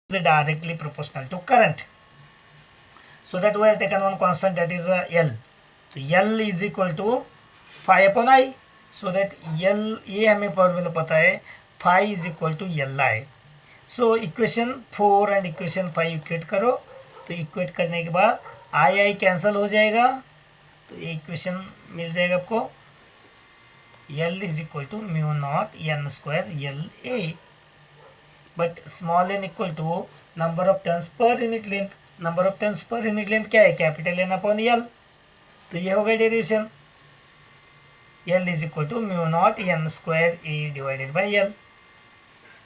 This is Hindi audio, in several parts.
is directly proportional to current. So that we have taken one constant, that is L. So L is equal to phi upon I. So that L, ये हमें फॉर्मूला पता है, phi is equal to Li. So equation 4 and equation 5 equate करो, तो इक्वेट करने के बाद आई कैंसिल हो जाएगा, तो ये इक्वेशन मिल जाएगा आपको, L is equal to mu naught n square L A. But small n equal to number of turns per unit length. Number of turns per unit length क्या है, कैपिटल N अपॉन L. तो ये हो गया derivation. L is equal to mu naught n square A divided by L.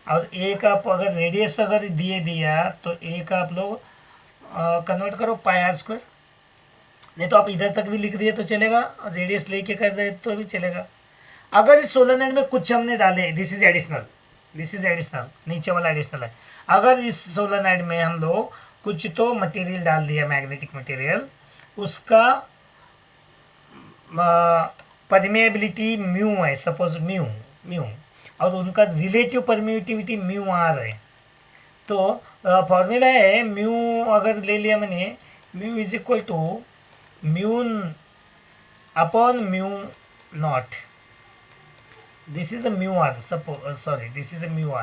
और A का आप अगर रेडियस अगर दिया तो A का आप लोग कन्वर्ट करो पाई आर स्क्वायर. नहीं तो आप इधर तक भी लिख दिए तो चलेगा, रेडियस लेके कर दे तो भी चलेगा. अगर इस सोलेनोइड में कुछ हमने डाले, दिस इज एडिशनल, नीचे वाला एडिशनल है. अगर इस सोलेनोइड में हम लोग कुछ तो मटेरियल डाल दिया, मैग्नेटिक मटेरियल, उसका परमेबिलिटी म्यू है, सपोज म्यू, और उनका रिलेटिव परमिटिविटी म्यू आर है. तो फॉर्मूला है म्यू, अगर ले लिया मैंने, mu is equal to mu upon mu naught. This is a mu r, this is a mu r,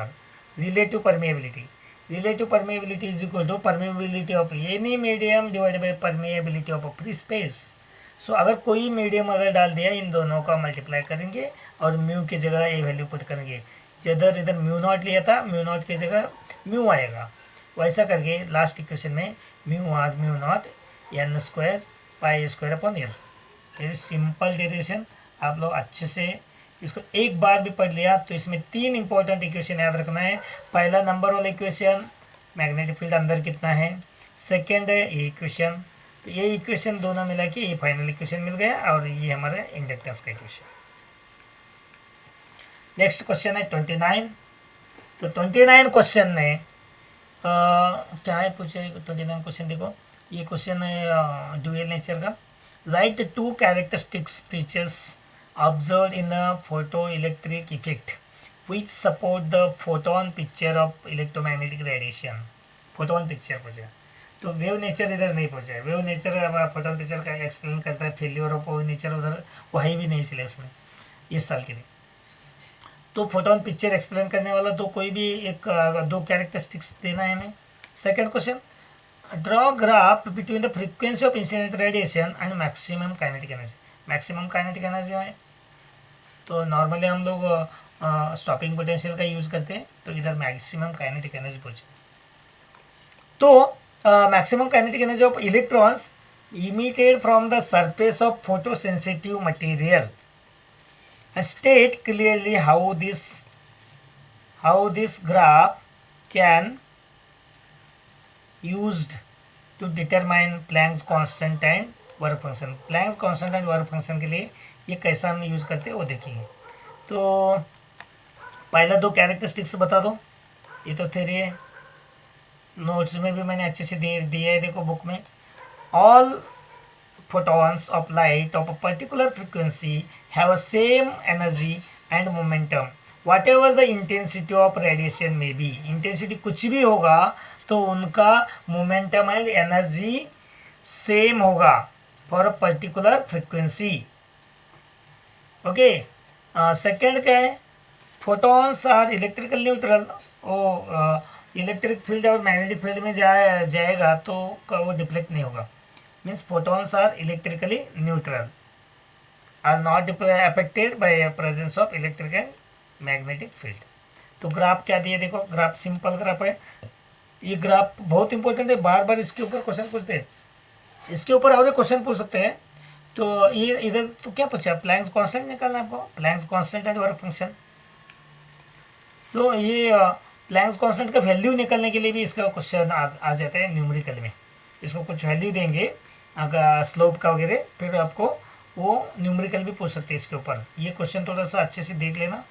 relative permeability. Relative permeability is equal to permeability of any medium divided by permeability of a free space. So अगर कोई मीडियम अगर डाल दिया, इन दोनों का मल्टीप्लाई करेंगे और म्यू की जगह ए वैल्यू पुट करेंगे. इधर म्यू नॉट लिया था, म्यू नॉट की जगह म्यू आएगा. वैसा करके लास्ट इक्वेशन में mu r mu naught n square pi square upon L. ये सिंपल डेरिवेशन. आप लोग अच्छे से इसको एक बार भी पढ़ लिया तो इसमें 3 इंपॉर्टेंट इक्वेशन याद रखना है. पहला नंबर वाला इक्वेशन, मैग्नेटिक फील्ड अंदर कितना है. सेकंड है ये इक्वेशन. तो ये इक्वेशन दोनों मिला के ये फाइनल इक्वेशन मिल गया, और ये हमारा इंडक्टेंस का इक्वेशन. नेक्स्ट क्वेश्चन है 29. तो 29 क्वेश्चन में क्या है पूछे, 29 क्वेश्चन देखो. ये क्वेश्चन है ड्यूअल नेचर का. Right 2 characteristics features observed in the photoelectric effect which support the photon picture of electromagnetic radiation. Photon picture पूछा, तो वेव नेचर इधर नहीं पूछा. वेव नेचर फोटोन पिक्चर का एक्सप्लेन करता है, फेल्यूर ऑफ वेव नेचर उधर वही भी नहीं चले उसमें इस साल के लिए. तो फोटोन पिक्चर एक्सप्लेन करने वाला तो कोई भी एक 2 कैरेक्टरिस्टिक्स देना है हमें. Second question, draw graph between the frequency of incident radiation and maximum kinetic energy. Maximum kinetic energy है तो नॉर्मली हम लोग स्टॉपिंग पोटेंशियल का यूज़ करते हैं, तो इधर मैक्सिमम काइनेटिक एनर्जी पूछे. तो maximum kinetic energy of electrons emitted from the surface of photosensitive material and state clearly how this graph can used to determine Planck's constant and work function. Planck's constant and work function के लिए ये कैसा हम यूज़ करते हैं वो देखेंगे. तो पहला 2 कैरेक्टरिस्टिक्स बता दो. ये तो थ्योरी है, नोट्स में भी मैंने अच्छे से दिया है, देखो बुक में. All photons of light of a particular frequency have a same energy and momentum whatever the intensity of radiation may be. Intensity कुछ भी होगा तो उनका मोमेंटम एंड एनर्जी सेम होगा for a particular frequency. Okay. Second क्या है, फोटॉन्स आर इलेक्ट्रिकल न्यूट्रल. वो इलेक्ट्रिक फील्ड और मैग्नेटिक फील्ड में जाएगा तो वो डिफ्लेक्ट नहीं होगा. Means photons are electrically neutral, are not affected by presence of electric and magnetic field. तो ग्राफ क्या दिए देखो, ग्राफ सिंपल ग्राफ है. ये ग्राफ बहुत इंपॉर्टेंट है, बार बार इसके ऊपर क्वेश्चन पूछते हैं. इसके ऊर और क्वेश्चन पूछ सकते हैं. तो ये इधर तो क्या पूछा, प्लैंक्स कांस्टेंट निकालना है आपको, Planck's constant and work function. So ये प्लैंक्स कांस्टेंट का वैल्यू निकालने के लिए भी इसका क्वेश्चन आ जाता है न्यूमेरिकल में. इसको कुछ वैल्यू देंगे अगर स्लोप का वगैरह, फिर आपको वो न्यूमेरिकल भी पूछ सकते हैं इसके ऊपर. ये क्वेश्चन थोड़ा सा अच्छे से देख लेना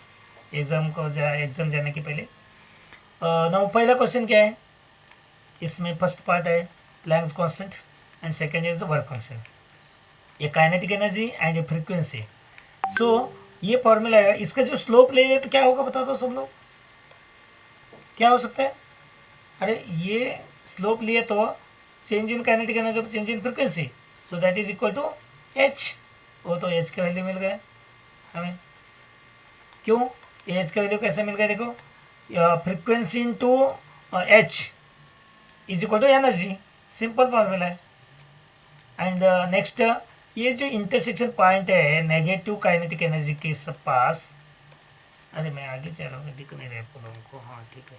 एग्जाम जाने के पहले. ना पहला क्वेश्चन क्या है, इसमें फर्स्ट पार्ट है planks constant and second is work function. ये काइनेटिक एनर्जी एंड ये फ्रीक्वेंसी. सो ये फॉर्मूला है. इसका जो स्लोप ले तो क्या होगा बता दो सब लोग, क्या हो सकता है. अरे ये स्लोप लिए तो change in kinetic energy of change in frequency, so that is equal to h. वो तो एच का वैल्यू मिल गया हमें। क्यों एच का वैल्यू कैसे मिल गया? देखो frequency into h is equal to energy, simple formula है। एंड नेक्स्ट ये जो इंटरसेक्शन पॉइंट है नेगेटिव काइनेटिक एनर्जी के पास, अरे मैं आगे चल रहा हूँ, दिख नहीं रहा आप लोगों को। हाँ ठीक है,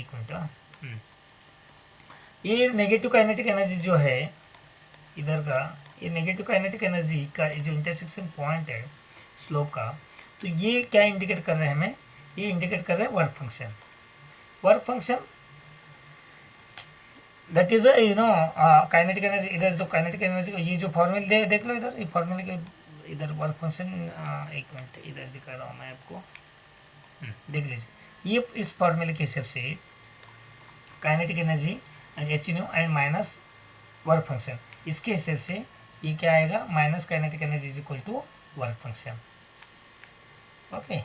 एक मिनट। ये नेगेटिव काइनेटिक एनर्जी जो है इधर का, ये नेगेटिव काइनेटिक एनर्जी का जो इंटरसेक्शन पॉइंट है स्लोप का, तो ये क्या इंडिकेट कर रहे हैं हमें? ये इंडिकेट कर रहे हैं work function. Work function that is kinetic energy. इधर जो काइनेटिक एनर्जी ये जो फॉर्मूले देख लो, इधर ये फॉर्मूले के इधर वर्क फंक्शन, एक मिनट इधर दिखा रहा हूँ मैं आपको, देख लीजिए। ये इस फॉर्मूले के हिसाब से kinetic energy h nu and minus work function, इसके हिसाब से ये क्या आएगा? Minus kinetic energy is equal to work function. Okay,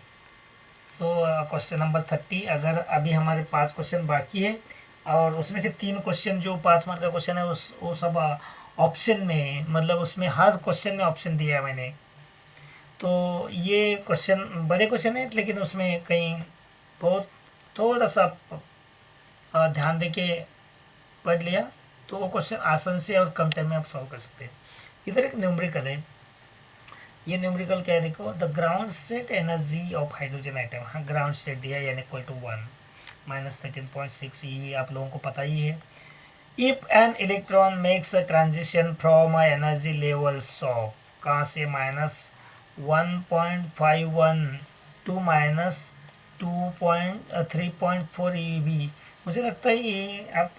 so question number 30। अगर अभी हमारे 5 क्वेश्चन बाकी है और उसमें से 3 क्वेश्चन जो 5 मार्क का क्वेश्चन है वो सब ऑप्शन में, मतलब उसमें हर क्वेश्चन में ऑप्शन दिया है मैंने। तो ये क्वेश्चन बड़े क्वेश्चन है, लेकिन उसमें कहीं बहुत थोड़ा सा ध्यान दे के पढ़ लिया तो वो क्वेश्चन आसान से और कम टाइम में आप सॉल्व कर सकते हैं। इधर एक न्यूमेरिकल है, ये न्यूमेरिकल क्या है? देखो, the ground state energy of hydrogen atom, हाँ ग्राउंड स्टेट दिया है, इक्वल टू 1 माइनस 13.6, ये आप लोगों को पता ही है। If an electron makes a transition from a energy levels of, कहाँ से? Minus 1.51 to minus 3.4 eV। मुझे लगता है ये आप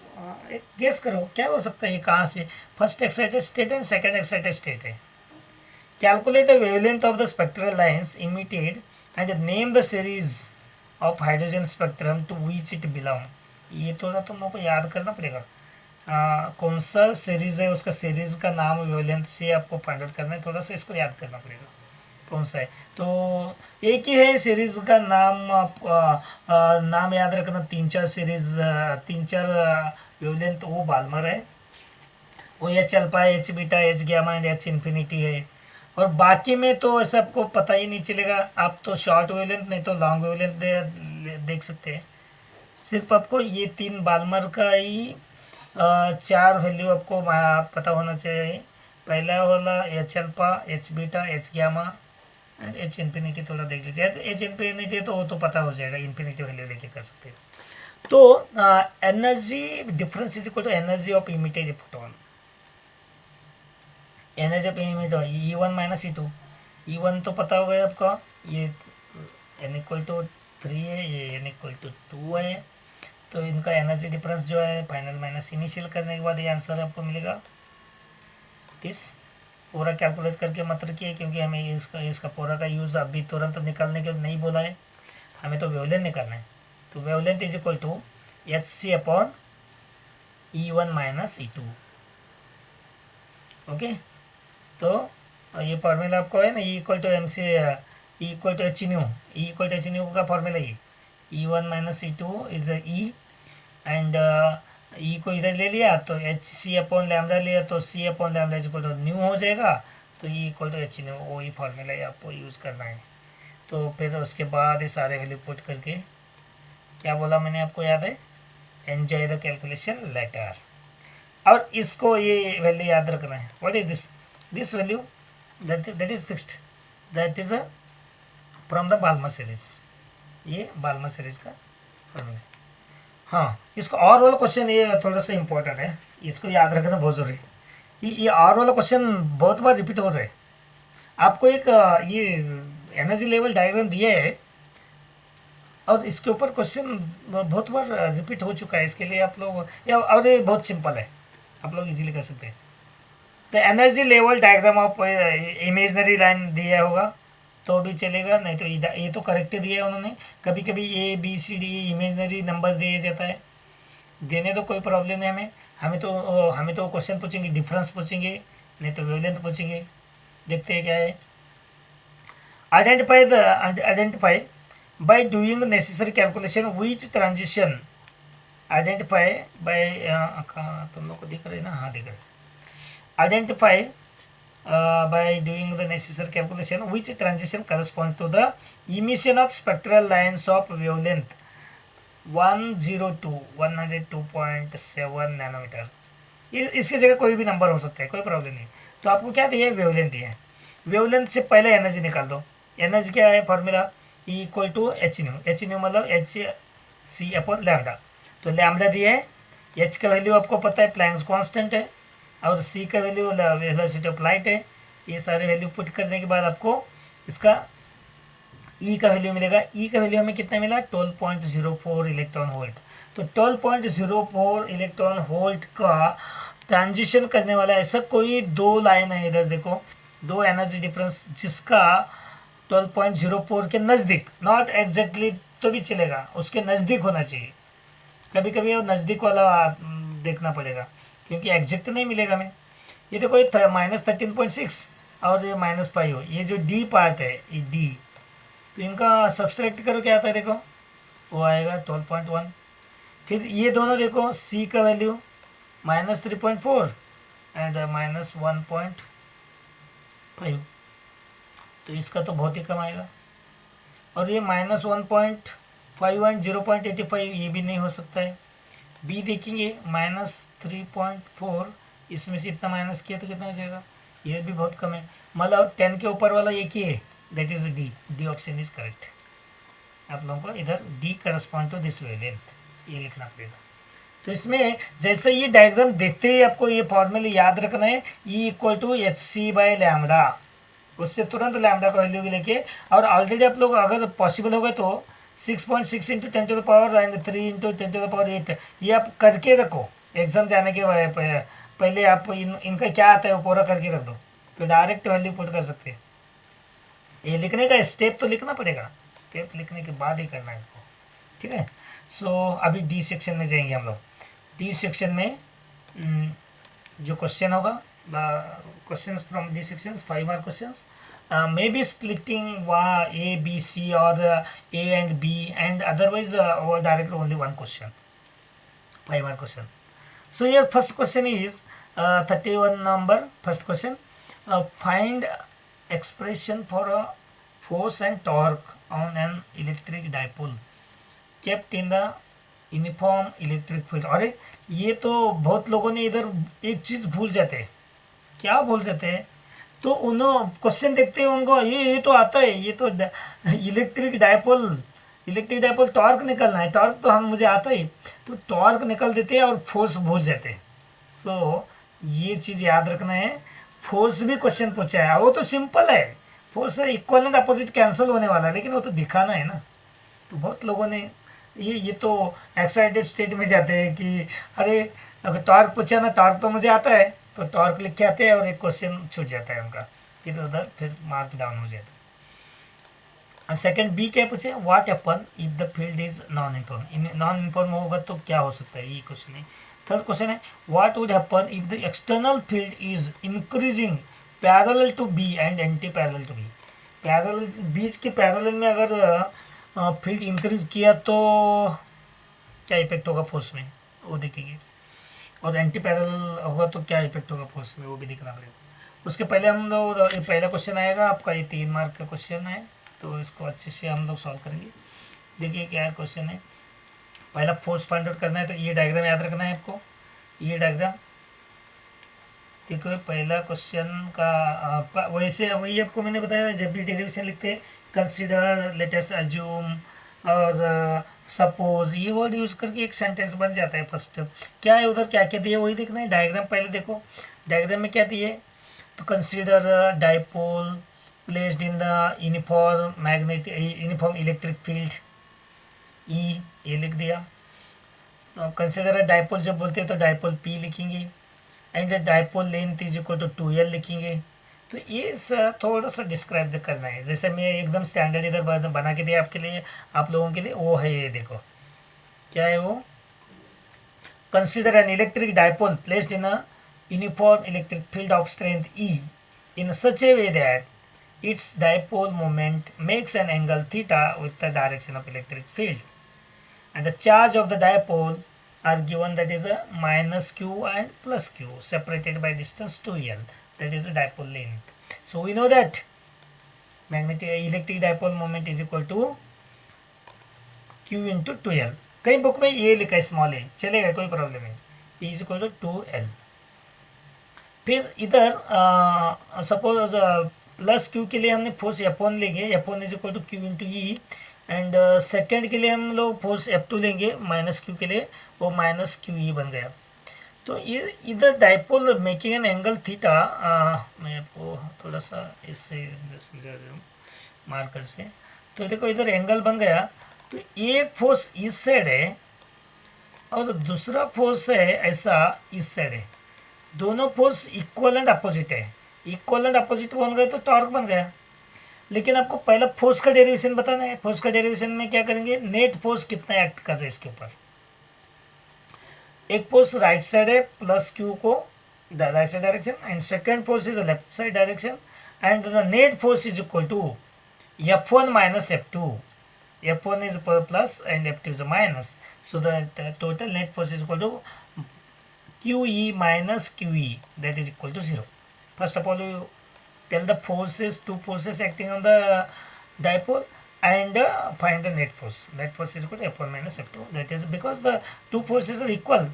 एक गेस करो क्या हो सकता है, ये कहाँ से? First excited state and second excited state है। Calculate the wavelength of the spectral lines emitted and name the series of hydrogen spectrum to which it belong. ये थोड़ा तुम लोगों को याद करना पड़ेगा, कौन सा सीरीज है, उसका सीरीज का नाम वेवलेंथ से आपको फाइंड आउट करना है। थोड़ा सा इसको याद करना पड़ेगा कौन सा है। तो एक ही है सीरीज का नाम, आप नाम याद रखना। 3-4 सीरीज, 3-4 वेवलेंथ वो बाल्मर है, वो H alpha, H beta, H gamma and H infinity है। और बाकी में तो ऐसा आपको पता ही नहीं चलेगा, आप तो शॉर्ट वेवलेंथ नहीं तो लॉन्ग वेवलेंथ देख सकते हैं। सिर्फ आपको ये 3 बाल्मर का ही 4 वैल्यू आपको पता होना चाहिए। पहला वाला H alpha, H beta, H gamma and H infinity. थोड़ा देख लीजिए, एच इन्फिनिटी तो वो तो पता हो जाएगा, इन्फिनिटी वैल्यू लेके कर सकते हैं। तो energy difference is equal to energy of emitted photon. Energy of emitted E1 minus E2। E1 तो पता होगा आपका, ये n इक्वल टू 3 है, ये n इक्वल टू 2 है। तो इनका एनर्जी डिफरेंस जो है फाइनल माइनस इनिशियल करने के बाद ये आंसर आपको मिलेगा। इस पूरा कैलकुलेट करके मत रखिए, क्योंकि हमें इसका पूरा का यूज़ अभी तुरंत निकालने के नहीं बोला है, हमें तो वेवलेंथ निकालना है। तो wavelength is equal to h c upon E1 minus E2। Okay, तो ये फॉर्मूला आपको है ना, E equal to m c, E equal to h nu, E equal to h nu का फॉर्मूला ये E1 minus E2 is E, and E को इधर ले लिया तो एच सी अपॉन लैम्डा लिया तो c upon lambda equal to nu हो जाएगा। तो E equal to h nu, वही फॉर्मूला है आपको यूज़ करना है। तो फिर उसके बाद ये सारे वैल्यू पुट करके, क्या बोला मैंने आपको याद है? Enjoy the calculation later. और इसको ये वैल्यू याद रखना है। What is this value that is fixed, that is from the Balmer series. ये बाल्मर सीरीज का फॉर्मूला। हाँ, इसको और वाला क्वेश्चन ये थोड़ा सा इम्पोर्टेंट है, इसको याद रखना बहुत ज़रूरी है। ये और वाला क्वेश्चन बहुत बार रिपीट हो रहा है। आपको एक ये एनर्जी लेवल डायग्राम दिया है और इसके ऊपर क्वेश्चन बहुत बार रिपीट हो चुका है। इसके लिए आप लोग और ये बहुत सिंपल है, आप लोग इजीली कर सकते हैं। The energy level diagram of imaginary line दिया होगा तो भी चलेगा, नहीं तो ये तो करेक्ट दिया है उन्होंने। कभी कभी ABCD इमेजनरी नंबर्स दिया जाता है, देने तो कोई प्रॉब्लम नहीं हमें तो क्वेश्चन पूछेंगे, डिफरेंस पूछेंगे, नहीं तो वेवलेंथ पूछेंगे। देखते हैं क्या है। Identify by doing necessary calculation which transition identify bye तुम लोग को दिख रहे ना, हाँ दिख रहे, identify by doing the necessary calculation which transition correspond to the emission of spectral lines of wavelength 102.7 nanometre. इसकी जगह कोई भी नंबर हो सकता है, कोई प्रॉब्लम नहीं। तो आपको क्या दिया है, वेवलेंथ दिया है। वेवलेंथ से पहले एनर्जी निकाल दो। एनर्जी क्या है formula, E equal to h nu. H nu मतलब एच सी अपॉन लैम्डा। तो लैम्डा दिया है, एच का वैल्यू आपको पता है प्लैंक्स कांस्टेंट है, और सी का वैल्यू वेलोसिटी ऑफ लाइट है। ये सारे वैल्यू पुट करने के बाद आपको इसका ई का वैल्यू मिलेगा। ई का वैल्यू हमें कितना मिला, 12.04 इलेक्ट्रॉन वोल्ट। तो 12.04 इलेक्ट्रॉन वोल्ट का ट्रांजिशन करने वाला ऐसा कोई दो लाइन है, इधर देखो, दो एनर्जी डिफरेंस जिसका 12.04 के नज़दीक, नॉट एग्जैक्टली तो भी चलेगा, उसके नज़दीक होना चाहिए। कभी कभी वो नज़दीक वाला देखना पड़ेगा, क्योंकि एग्जैक्ट नहीं मिलेगा हमें। ये देखो, ये -13.6 और ये -5 ये जो डी पार्ट है, ये डी, तो इनका सब्सट्रैक्ट करो, क्या आता है देखो, वो आएगा 12.1। फिर ये दोनों देखो, सी का वैल्यू -3.4 एंड -1.5, तो इसका तो बहुत ही कम आएगा। और ये -1.51 0.85 ये भी नहीं हो सकता है। बी देखेंगे -3.4, इसमें से इतना माइनस किया तो कितना हो जाएगा, ये भी बहुत कम है। मतलब 10 के ऊपर वाला एक ही है, that is D. D option is correct. आप लोगों को इधर D correspond to this wavelength ये लिखना पड़ेगा। तो इसमें जैसे ये डायग्राम देखते ही आपको ये फॉर्मूला याद रखना है, E equal to h c by lambda. उससे तुरंत लैम्डा का वैल्यू भी लेके, और ऑलरेडी आप लोग अगर पॉसिबल होगा तो 6.6 इंटू 10⁻³ एंड 3 इंटू 10⁸ ये आप करके रखो। एग्जाम जाने के पहले आप इनका क्या आता है वो पूरा करके रख दो, तो डायरेक्ट वैल्यू पुट कर सकते हैं। ये लिखने का स्टेप तो लिखना पड़ेगा, स्टेप लिखने के बाद ही करना है आपको, ठीक है। सो अभी डी सेक्शन में जाएंगे हम लोग। डी सेक्शन में जो क्वेश्चन होगा, questions from D section 5 mark questions, may be splitting A B C और A and B and otherwise और direct only one question, 5 mark question. So your first question is 31 number. First question, find expression for a force and torque on an electric dipole kept in the uniform electric field। अरे ये तो बहुत लोगों ने इधर एक चीज़ भूल जाते हैं। क्या भूल जाते हैं, तो उन्होंने क्वेश्चन देखते हैं उनको ये तो आता है, ये तो इलेक्ट्रिक डायपोल टॉर्क निकलना है, टॉर्क तो हम मुझे आता ही, तो टॉर्क निकल देते हैं और फोर्स भूल जाते हैं। सो ये चीज़ याद रखना है। फोर्स भी क्वेश्चन पूछा है, वो तो सिंपल है, force equal and opposite cancel होने वाला है, लेकिन वो तो दिखाना है ना। तो बहुत लोगों ने ये तो एक्साइटेड स्टेट में जाते हैं कि अरे अगर टॉर्क पूछा ना, टॉर्क तो मुझे आता है, तो टॉर्क लिख के आते हैं और एक क्वेश्चन छूट जाता है उनका, फिर उधर फिर मार्क डाउन हो जाता है। और सेकंड बी क्या पूछे, what happen if the field is non uniform. Non uniform होगा तो क्या हो सकता है, ये क्वेश्चन है। थर्ड क्वेश्चन है, what would happen if the external field is increasing parallel to B and anti parallel to B. Parallel, बीच के पैरेलल में अगर फील्ड इंक्रीज किया तो क्या इफेक्ट होगा फोर्स में, वो देखेंगे। और एंटी पैरेलल होगा तो क्या इफेक्ट होगा फोर्स में, वो भी देखना पड़ेगा। उसके पहले हम लोग, ये पहला क्वेश्चन आएगा आपका, ये 3 मार्क का क्वेश्चन है, तो इसको अच्छे से हम लोग सॉल्व करेंगे। देखिए क्या क्वेश्चन है। पहला फोर्स फाइंड आउट करना है, तो ये डायग्राम याद रखना है आपको, ये डायग्राम। देखो पहला क्वेश्चन का वैसे वही आपको मैंने बताया, जब भी डेरिवेशन लिखते हैं कंसीडर, लेट अस अज्यूम और सपोज, ये वर्ड यूज करके एक सेंटेंस बन जाता है। फर्स्ट क्या है उधर, क्या क्या दिए वही देखना है। डायग्राम पहले देखो, डायग्राम में क्या दिए, तो consider dipole placed in the uniform electric field, E ये लिख दिया। तो कंसीडर डाइपोल जब बोलते हैं तो डाइपोल पी लिखेंगे, and the dipole length is equal to 2l लिखेंगे। तो ये थोड़ा सा डिस्क्राइब करना है, जैसे मैं एकदम स्टैंडर्ड इधर बना के दिया आपके लिए, आप लोगों के लिए, वो है ये देखो क्या है वो, consider an electric dipole placed in a uniform electric field of strength E in such a way that its dipole moment makes an angle theta with the direction of electric field, and the charge of the dipole are given, that is a minus q and plus q separated by distance 2l, that is a dipole length. So we know that magnetic electric dipole moment is equal to q into 2l. कई बुक में ये लिखा है स्मॉल ए, चलेगा कोई प्रॉब्लम नहीं, p is equal to 2l. फिर इधर सपोज प्लस क्यू के लिए हमने फोर्स F1 लेंगे, F1 is equal to q into E, and second के लिए हम लोग फोर्स F2 लेंगे माइनस क्यू के लिए, वो माइनस क्यू ई बन गया. तो ये इधर dipole making an angle theta, मैं आपको थोड़ा सा इससे समझा रहा हूँ मार्कर से. तो देखो इधर एंगल बन गया, तो एक फोर्स इस साइड है और दूसरा फोर्स है ऐसा इस साइड है, दोनों फोर्स इक्वल एंड अपोजिट है. इक्वल एंड अपोजिट बन गए तो टॉर्क बन गया. लेकिन आपको पहला फोर्स का डेरिवेशन बताना है. फोर्स का डेरिवेशन में क्या करेंगे, नेट फोर्स कितना एक्ट कर रहा है इसके ऊपर. एक फोर्स राइट साइड है प्लस क्यू को right side direction, and second force is left side direction, and the net force is equal to F1 minus F2. F1 is plus and F2 is a minus. So the total net force is equal to QE minus QE, that is equal to 0. First of all, you tell the forces, two forces acting on the dipole, and find the net force. Net force is equal to F1 minus F2. That is because the two forces are equal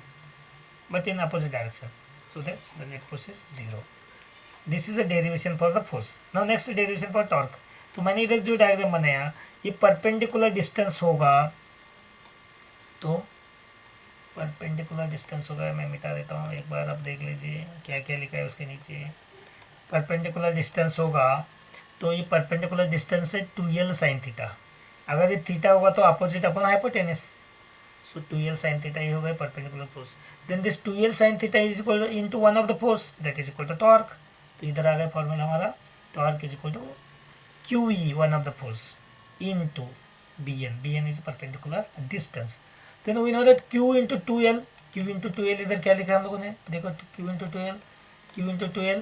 but in opposite direction. So that the net force is 0. This is a derivation for the force. Now next derivation for torque. तो मैंने इधर जो डायग्राम बनाया, ये परपेंडिकुलर डिस्टेंस होगा, तो परपेंडिकुलर डिस्टेंस होगा, मैं मिटा देता हूँ एक बार, आप देख लीजिए क्या क्या लिखा है उसके नीचे. परपेंडिकुलर डिस्टेंस होगा तो ये परपेंडिकुलर डिस्टेंस है 2l साइन थीटा. अगर ये थीटा होगा तो opposite upon hypotenuse, so 2l sine theta ये होगा perpendicular force. Then this 2l sine theta is equal to into one of the force, that is equal to torque. तो इधर आ गया फॉर्मूला हमारा, torque is equal to QE, one of the force, into BN. BN is perpendicular distance. Then we know that Q into 2L. Q into 2L इधर क्या लिखा है हम लोगों ने, देखो Q into 2L, Q into 2L,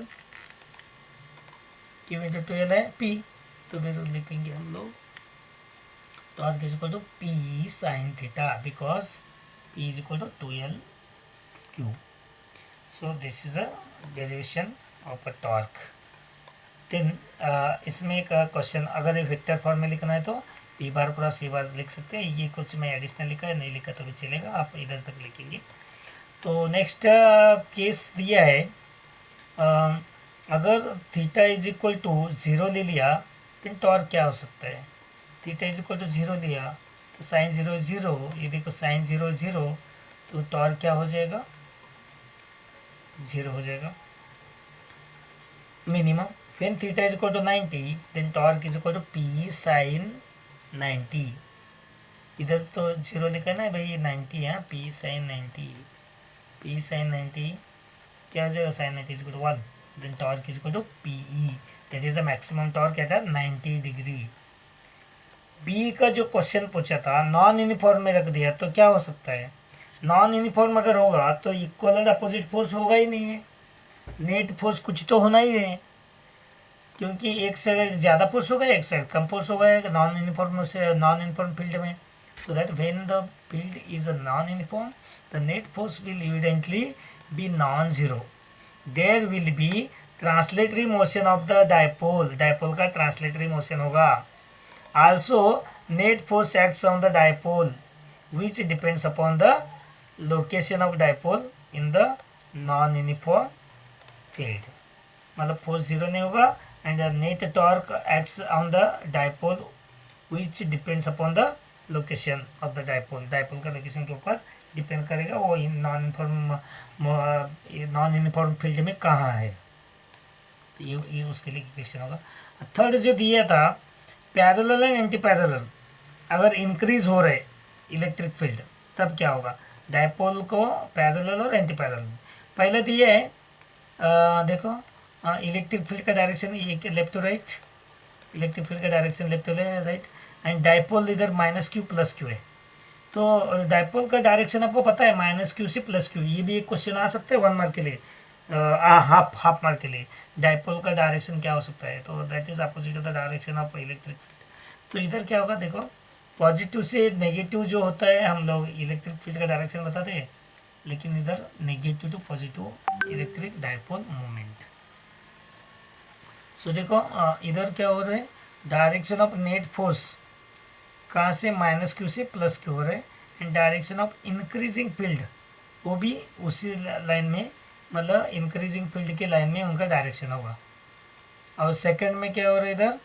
Q into 2L है P. तो फिर लिखेंगे हम लोग torque is equal to P sin theta, because P is equal to 2L Q. So this is a derivation of a torque. Then इसमें एक क्वेश्चन, अगर एक वेक्टर फॉर्म में लिखना है तो पी बार पूरा सी बार लिख सकते हैं. ये कुछ मैं एडिशनल लिखा है, नहीं लिखा तो भी चलेगा, आप इधर तक लिखेंगे. तो नेक्स्ट केस दिया है, अगर थीटा इज इक्वल टू 0 ले लिया तो टॉर्क क्या हो सकता है. थीटा इज इक्वल टू 0 लिया तो साइन 0 0, ये देखो साइन 0 0, तो टॉर्क क्या हो जाएगा, 0 हो जाएगा minimum. When theta is equal to 90, then torque is equal to P sin 90. इधर तो 0 लिखा है ना भाई, 90 है, P sin 90. P sin 90 क्या हो जाएगा, sin 90 is equal to 1. Then torque is equal to PE, that is the maximum torque at a 90 degree. B का जो क्वेश्चन पूछा था नॉन यूनिफॉर्म में रख दिया, तो क्या हो सकता है, नॉन यूनिफॉर्म अगर होगा तो इक्वल एंड अपोजिट फोर्स होगा ही नहीं है, नेट फोर्स कुछ तो होना ही है, क्योंकि एक साइड ज़्यादा फोर्स होगा एक साइड कम फोर्स होगा नॉन यूनिफॉर्म से नॉन यूनिफॉर्म फील्ड में. So that when the field is a non uniform, the net force will evidently be non zero. There will be translatory motion of the dipole, dipole का ट्रांसलेटरी मोशन होगा. Also net force acts on the dipole which depends upon the location of dipole in the non uniform field. मतलब फोर्स 0 नहीं होगा, and the net torque acts on the dipole which depends upon the location of the dipole. dipole का लोकेशन के ऊपर डिपेंड करेगा वो नॉन यूनिफॉर्म फील्ड में कहाँ है. तो ये उसके लिए इक्वेशन होगा. थर्ड जो दिया था पैरेलल एंड एंटी पैरेलल, अगर इंक्रीज हो रहे इलेक्ट्रिक फील्ड तब क्या होगा, डायपोल को पैरेलल और एंटी पैरेलल. पहले दिया है देखो इलेक्ट्रिक फील्ड का डायरेक्शन ये left to right, electric field का direction left to right, and dipole इधर माइनस क्यू प्लस क्यू है. तो डायपोल का डायरेक्शन आपको पता है माइनस क्यू से प्लस क्यू. ये भी एक क्वेश्चन आ सकता है 1 मार्क के लिए, हाफ मार्क के लिए. डायपोल का डायरेक्शन क्या हो सकता है, तो that is opposite of the direction of electric field. तो इधर क्या होगा देखो, पॉजिटिव से नेगेटिव जो होता है हम लोग इलेक्ट्रिक फील्ड का डायरेक्शन बताते हैं, लेकिन इधर negative to positive electric dipole moment. So देखो इधर क्या हो रहा है, डायरेक्शन ऑफ नेट फोर्स कहाँ से माइनस क्यू से प्लस क्यू हो रहा है, and direction of increasing field वो भी उसी लाइन में, मतलब इंक्रीजिंग फील्ड के लाइन में उनका डायरेक्शन होगा। और सेकंड में क्या हो रहा है, इधर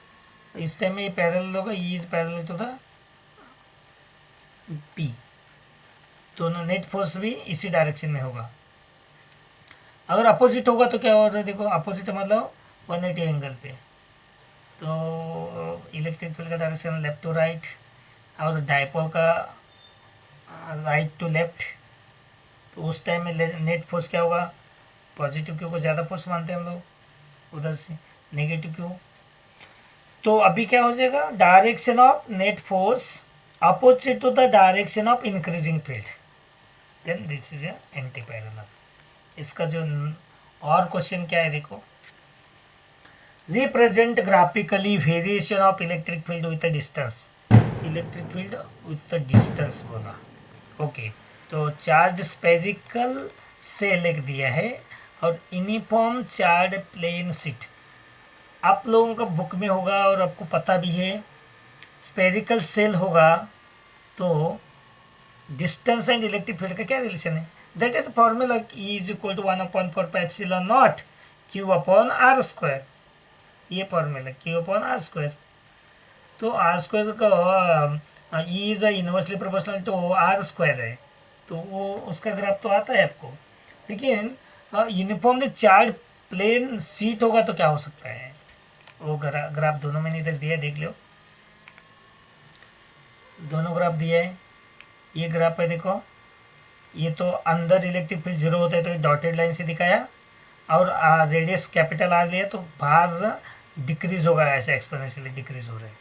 इस टाइम में ये पैरेलल होगा, E is parallel to the P, दोनों नेट फोर्स भी इसी डायरेक्शन में होगा। अगर अपोजिट होगा तो क्या हो रहा है, देखो अपोजिट मतलब 180 एंगल पे, तो इलेक्ट्रिक फील्ड का डायरेक्शन लेफ्ट टू राइट और डायपोल का राइट टू लेफ्ट, तो उस टाइम में नेट फोर्स क्या होगा, पॉजिटिव क्यू को ज़्यादा फोर्स मानते हैं हम लोग, उधर से नेगेटिव क्यू। तो अभी क्या हो जाएगा, direction of net force opposite to the direction of increasing field, then this is anti parallel. इसका जो और क्वेश्चन क्या है देखो, represent graphically variation of electric field with the distance, electric field with the distance बोला। ओके तो चार्ज स्पेरिकल से लिख दिया है, और यूनिफॉर्म चार्ज प्लेन शीट आप लोगों का बुक में होगा और आपको पता भी है, स्पेरिकल सेल होगा तो डिस्टेंस एंड इलेक्ट्रिक फील्ड का क्या रिलेशन है, that is formula E is equal to 1/4πε0 Q upon r square, ये formula Q upon r square. तो आर स्क्वायर का E is inversely proportional to r square है, तो वो उसका ग्राफ तो आता है आपको, लेकिन यूनिफॉर्मली चार्ज प्लेन शीट होगा तो क्या हो सकता है, वो ग्राफ दोनों में इधर दिया है, देख लो दोनों ग्राफ दिया है। ये ग्राफ है देखो, ये तो अंदर इलेक्ट्रिक फील्ड जीरो होता है तो डॉटेड लाइन से दिखाया, और रेडियस कैपिटल आर लिया तो बाहर डिक्रीज होगा, ऐसे एक्सपोनेंशियली डिक्रीज हो रहा है।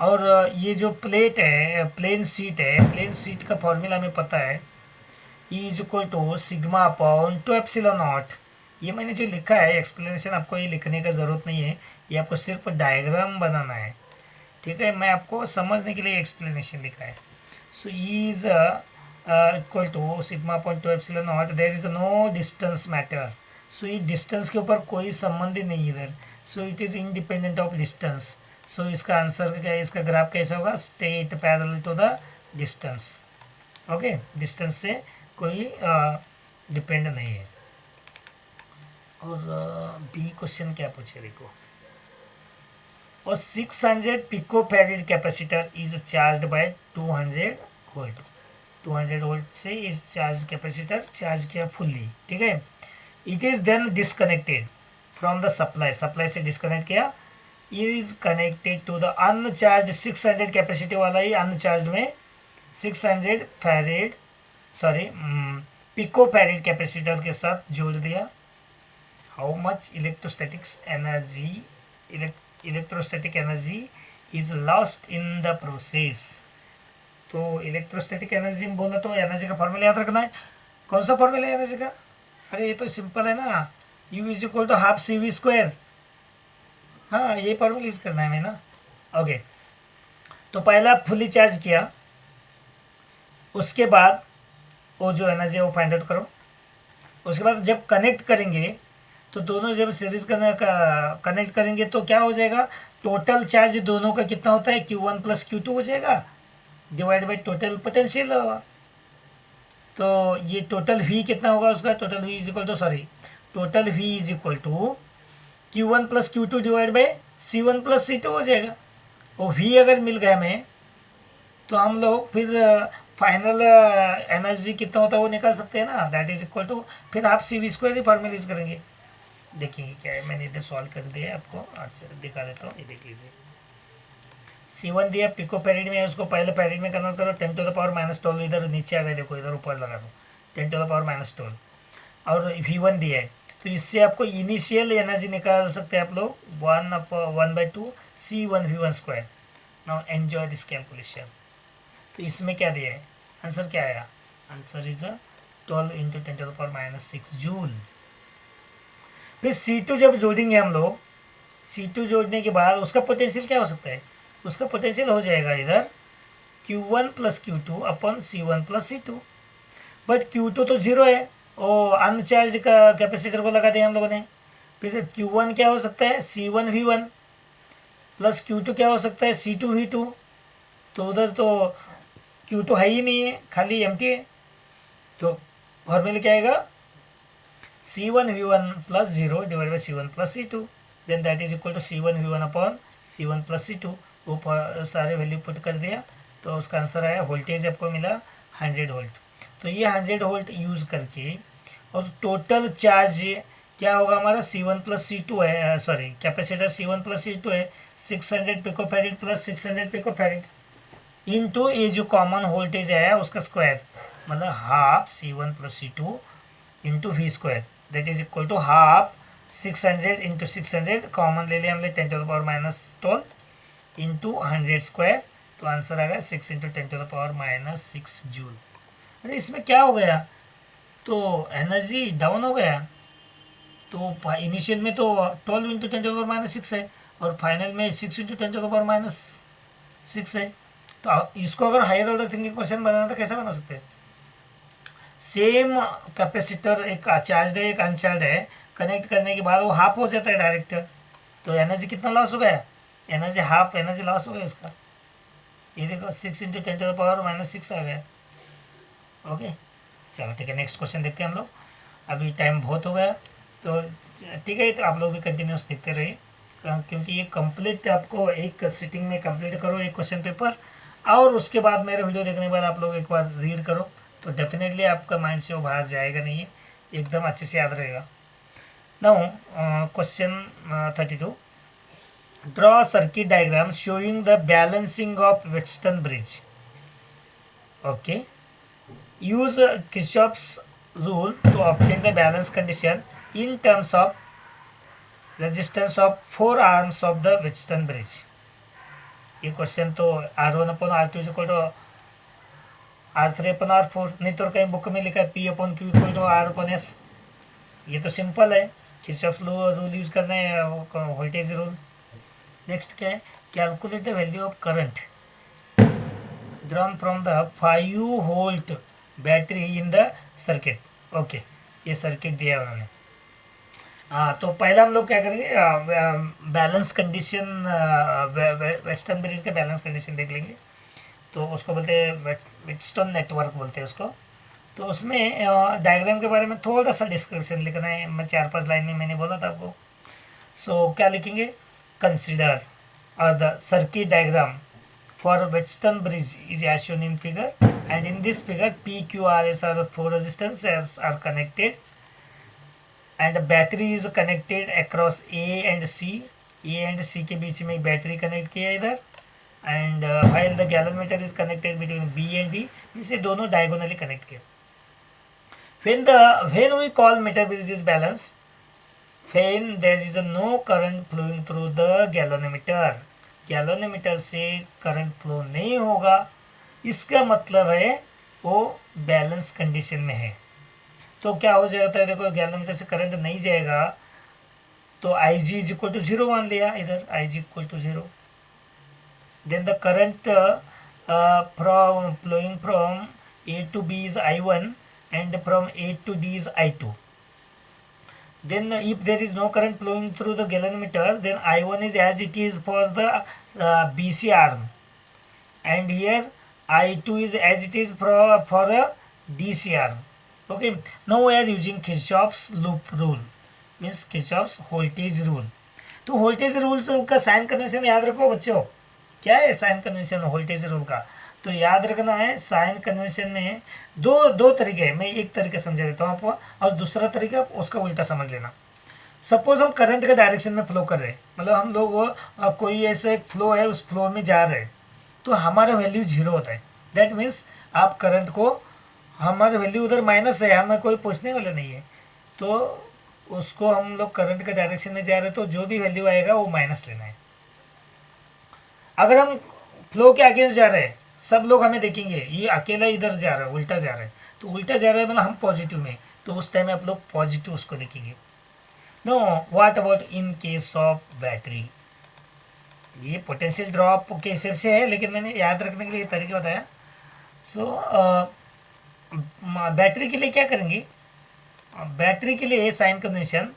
और ये जो प्लेट है, प्लेन शीट है, प्लेन शीट का फॉर्मूला हमें पता है, E is equal to sigma upon 2ε0। ये मैंने जो लिखा है एक्सप्लेनेशन, आपको ये लिखने का ज़रूरत नहीं है, ये आपको सिर्फ डायग्राम बनाना है, ठीक है, मैं आपको समझने के लिए एक्सप्लेनेशन लिखा है। So E is equal to sigma upon 2ε0, there is no distance matter, so ये डिस्टेंस के ऊपर कोई संबंध ही नहीं इधर, so it is independent of distance. So इसका आंसर क्या है, इसका ग्राफ कैसा होगा, straight parallel to the distance. Okay, distance से कोई डिपेंड नहीं है। और बी क्वेश्चन क्या पूछे देखो, और 600 pico farad capacitor is charge by 200 volt, 200 volt से इस चार्ज कैपेसिटर चार्ज किया फुल्ली, ठीक है। It is then disconnected from the supply, supply से डिस्कनेक्ट किया, is connected to the uncharged 600 capacity वाला ही अनचार्ज में 600 फैरेड पिको फैरेड कैपेसिटर के साथ जोड़ दिया। How much electrostatics energy, electrostatic energy is lost in the process. तो इलेक्ट्रोस्टैटिक एनर्जी में बोला तो एनर्जी का फॉर्मूला याद रखना है, कौन सा फॉर्मूला है एनर्जी का, अरे ये तो सिंपल है ना, U is equal to half CV²। हाँ ये फॉर्मूला यूज करना है मैं ना। ओके तो पहला फुली चार्ज किया, उसके बाद वो जो एनर्जी है वो फाइंड आउट करो, उसके बाद जब कनेक्ट करेंगे तो दोनों जब सीरीज कनेक्ट करेंगे तो क्या हो जाएगा, टोटल चार्ज दोनों का कितना होता है, Q1 + Q2 हो जाएगा, डिवाइड बाई टोटल पोटेंशियल होगा। तो ये टोटल V कितना होगा उसका, total V is equal to Q1 + Q2 divide by C1 + C2 हो जाएगा। और V अगर मिल गया हमें तो हम लोग फिर फाइनल एनर्जी कितना होता है वो निकाल सकते हैं ना, दैट इज इक्वल टू फिर हाफ CV² ही फॉर्मूला यूज करेंगे। देखिए क्या है, मैंने इधर सॉल्व कर दिया आपको, अच्छा दिखा देता हूँ, ये देख लीजिए। C1 दिया पिको फैरेड में, उसको पहले फैरेड में कन्वर्ट करो, 10⁻⁻12 इधर नीचे आ गए, देखो इधर ऊपर लगा दो 10⁻⁻12, और V1 दिया है, तो इससे आपको इनिशियल एनर्जी निकाल सकते हैं आप लोग 1/2 C1V1²। Now enjoy this calculation. तो इसमें क्या दिया है, आंसर क्या आया, आंसर इज 12 × 10⁻⁻6 जूल। फिर C2 जब जोड़ेंगे हम लोग, C2 जोड़ने के बाद उसका पोटेंशियल क्या हो सकता है, उसका पोटेंशियल हो जाएगा इधर Q1 plus Q2 upon C1 plus C2, but Q2 तो जीरो है, ओ अनचार्ज का कैपेसिटर को लगा दिया हम लोगों ने। फिर Q1 क्या हो सकता है, C1 V1 प्लस Q2 क्या हो सकता है, C2 V2। तो उधर तो Q2 है ही नहीं है, खाली एम्प्टी है। तो फॉर्मूला क्या आएगा, C1 V1 plus zero divide by C1 plus C2, then that is equal to C1 V1 upon C1 plus C2। वो सारे वैल्यू पुट कर दिया तो उसका आंसर आया, वोल्टेज आपको मिला 100 वोल्ट। तो ये 100 वोल्ट यूज़ करके, और टोटल चार्ज क्या होगा हमारा, C1 प्लस C2 है, sorry capacitor C1 plus C2 है 600 पिकोफैरेड प्लस 600 पिकोफैरेड इनटू ये जो कॉमन वोल्टेज आया उसका स्क्वायर, मतलब half C1 plus C2 into V square, that is equal to half 600 into 600 common ले लिया हमने 10 to the power minus 12 into 100 square. तो आंसर आ गया 6 into 10 to the power minus 6 joule. अरे इसमें क्या हो गया, तो एनर्जी डाउन हो गया। तो इनिशियल में तो 12 into 10 to the power minus 6 है, और फाइनल में 6 into 10 to the power minus 6 है। तो इसको अगर हायर ऑर्डर थिंकिंग क्वेश्चन बनाना तो कैसे बना सकते हैं, सेम कैपेसिटर एक चार्ज है एक अनचार्ज है, कनेक्ट करने के बाद वो हाफ हो जाता है डायरेक्ट। तो एनर्जी कितना लॉस हो गया, एनर्जी हाफ एनर्जी लॉस हो गया इसका। ये देखो 6 into 10 to the power minus 6 आ गया। ओके चलो ठीक है, नेक्स्ट क्वेश्चन देखते हैं हम लोग, अभी टाइम बहुत हो गया। तो ठीक है, तो आप लोग भी कंटिन्यूस देखते रहिए, क्योंकि ये कंप्लीट आपको एक सिटिंग में कंप्लीट करो एक क्वेश्चन पेपर, और उसके बाद मेरे वीडियो देखने के बाद आप लोग एक बार रीड करो, तो डेफिनेटली आपका माइंड से वो बाहर जाएगा नहीं है, एकदम अच्छे से याद रहेगा। Now question 32, draw circuit diagram showing the balancing of western bridge. Okay, use Kirchhoff's rule to obtain the balance condition in terms of resistance of 4 arms of the Wheatstone bridge। ये क्वेश्चन तो R1 upon R2 equal to R3 upon R4, नहीं तो कहीं बुक में लिखा है P upon Q equal to R upon S। ये तो सिंपल है, किरचॉफ्स रूल यूज करना है, वोल्टेज रूल। नेक्स्ट क्या है, calculate the value of current drawn from the 5 volt battery in the circuit. Okay, ये सर्किट दिया उन्होंने। तो पहला हम लोग क्या करेंगे, बैलेंस कंडीशन, वेस्टर्न ब्रिज का बैलेंस कंडीशन देख लेंगे। तो उसको बोलते हैं व्हीटस्टोन नेटवर्क बोलते हैं उसको। तो उसमें डायग्राम के बारे में थोड़ा सा डिस्क्रिप्शन लिखना है, मैं 4-5 लाइन में मैंने बोला था आपको। सो क्या लिखेंगे, consider the circuit diagram for Wheatstone bridge is as shown in figure, and in this figure P, Q, R, S are the 4 resistances are connected, and a battery is connected across A and C। A and C के बीच में बैटरी कनेक्ट किया इधर, and while the gallonmeter is connected between B and D, इसे दोनों diagonally कनेक्ट किया। when we call meter bridge is balance, when there is no current flowing through the galvanometer, galvanometer से करंट फ्लो नहीं होगा, इसका मतलब है वो बैलेंस कंडीशन में है। तो क्या हो जाता है, देखो गैलोनोमीटर से करंट नहीं जाएगा, तो I G is equal to 0 मान लिया इधर, I G equal to 0, then the current from flowing from A to B is I1 and from A to D is I2। Then if there is no current flowing through the galvanometer, then I1 is as it is for the BC arm, and here I2 is as it is for a DC arm। Okay, now we are using Kirchhoff's loop rule, means Kirchhoff's voltage rule। तो वोल्टेज रूल का साइन कन्वेंशन याद रखो बच्चों, क्या है साइन कन्वेंशन वोल्टेज रूल का, तो याद रखना है साइन कन्वेंशन में दो तरीके हैं। मैं एक तरीके समझा देता हूँ आपको, और दूसरा तरीका उसका उल्टा समझ लेना। सपोज हम करंट के डायरेक्शन में फ्लो कर रहे हैं, मतलब हम लोग कोई ऐसा एक फ्लो है, उस फ्लो में जा रहे हैं, तो हमारा वैल्यू 0 होता है। दैट मीन्स आप करंट को, हमारा वैल्यू उधर माइनस है, हमें कोई पूछने वाला नहीं है, तो उसको हम लोग करंट के डायरेक्शन में जा रहे हैं, तो जो भी वैल्यू आएगा वो माइनस लेना है। अगर हम फ्लो के अगेंस्ट जा रहे हैं, सब लोग हमें देखेंगे ये अकेला इधर जा रहा है, उल्टा जा रहा है, तो उल्टा जा रहा है मतलब हम पॉजिटिव में, तो उस टाइम आप लोग पॉजिटिव उसको लिखेंगे। No, what about in case of battery, ये पोटेंशियल ड्रॉप के हिसाब से है, लेकिन मैंने याद रखने के लिए तरीका बताया। सो बैटरी के लिए क्या करेंगे, बैटरी के लिए साइन कन्वेंशन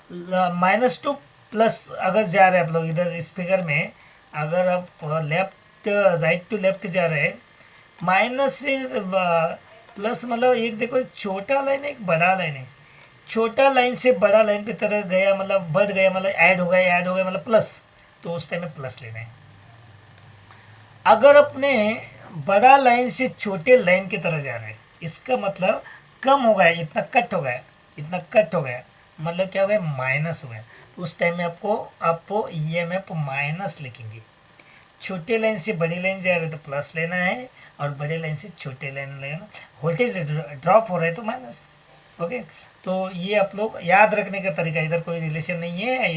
-2 प्लस अगर जा रहे हैं आप लोग इधर इस फिगर में, अगर आप लेफ्ट राइट टू लेफ्ट जा रहे हैं, माइनस से प्लस मतलब एक देखो, एक छोटा लाइन है एक बड़ा लाइन है, छोटा लाइन से बड़ा लाइन की तरह गया मतलब बढ़ गया, मतलब ऐड हो गया मतलब प्लस, तो उस टाइम में प्लस लेना है। अगर अपने बड़ा लाइन से छोटे लाइन की तरह जा रहे हैं, इसका मतलब कम हो गया, इतना कट हो गया, इतना कट हो गया, मतलब क्या हो गया, माइनस हो गया। तो उस टाइम में आपको EMF माइनस लिखेंगे। छोटे लाइन से बड़ी लाइन जा रहे हैं तो प्लस लेना है, और बड़े लाइन से छोटे लाइन लेना, वोल्टेज ड्रॉप हो रहा है तो माइनस। ओके, तो ये आप लोग याद रखने का तरीका, इधर कोई रिलेशन नहीं है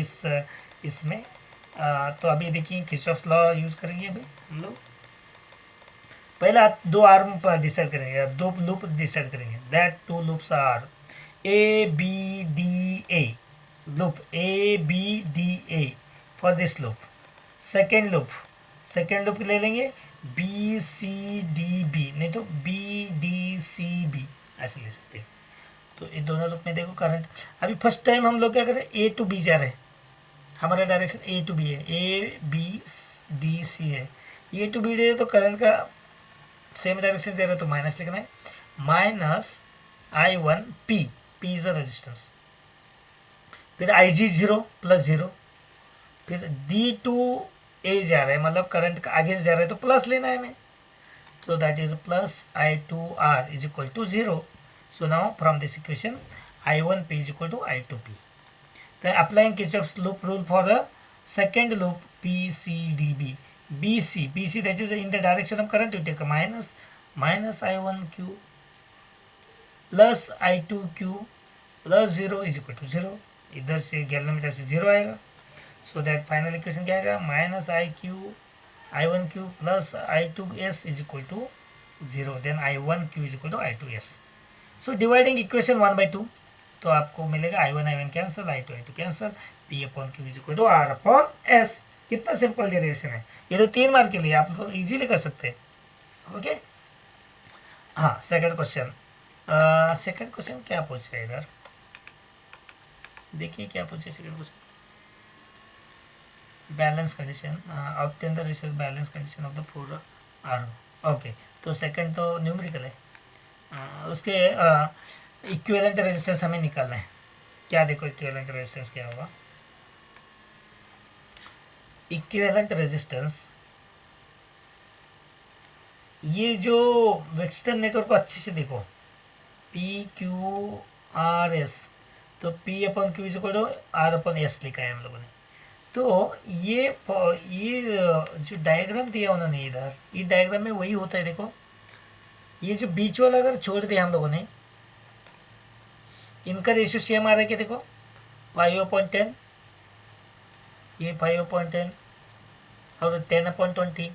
इसमें। तो अभी देखिए किरचॉफ्स लॉ यूज़ करेंगे अभी हम लोग। पहला 2 आर्म पर डिसाइड करेंगे, 2 लूप डिसाइड करेंगे। That 2 loops are ABDA, loop ABDA for this loop. Second loop ले लेंगे BCDB, नहीं तो BDCB ऐसे ले सकते हैं। तो इस दोनों लूप में देखो करंट, अभी फर्स्ट टाइम हम लोग क्या करें, A to B जा रहे हैं, हमारा डायरेक्शन A to B है, ABDC है। A to B दे तो करंट का सेम डायरेक्शन जा रहा है तो माइनस लिखना है, -I1P, P is a resistance, फिर IG 0 + 0, फिर D2A जा रहा है, मतलब करंट का आगे जा रहा है तो प्लस लेना है हमें, तो that is +I2R is equal to 0। So now from this equation I1P is equal to I2P। Then applying Kirchhoff's loop rule for the second loop BCDB. BC that is in the direction of current, you take a minus I1Q plus I2Q plus 0 is equal to 0। इधर से गैलोमीटर से 0 आएगा, सो दैट फाइनल इक्वेशन क्या आएगा, -I1Q plus I2S is equal to 0, then I1Q is equal to I2S। So dividing equation 1/2, तो आपको मिलेगा I1 cancel, I2 cancel, P/Q is equal to R/S। कितना सिंपल डेरिवेशन है, ये तो 3 मार्क के लिए आप लोग इजीली कर सकते हैं। ओके, हाँ सेकंड क्वेश्चन क्या पूछ रहे हैं इधर, देखिए क्या पूछे second question, balance condition, obtain the resource balance condition of the 4 R। Okay, तो सेकंड तो न्यूमेरिकल है, उसके इक्विवेलेंट रेजिस्टेंस हमें निकालना है। क्या देखो इक्विवेलेंट रेजिस्टेंस क्या होगा, इक्विवेलेंट रेजिस्टेंस, ये जो वेक्सटन नेटवर्क को अच्छे से देखो, PQRS, तो P/Q is equal to R/S लिखा है हम लोगों ने। तो ये जो डायग्राम दिया उन्होंने इधर, ये डायग्राम में वही होता है, देखो ये जो बीच वाला अगर छोड़ दिया हम लोगों ने, इनका रेशियो सेम आ रहा है कि देखो 5/10, ये 5/10 और 10/20,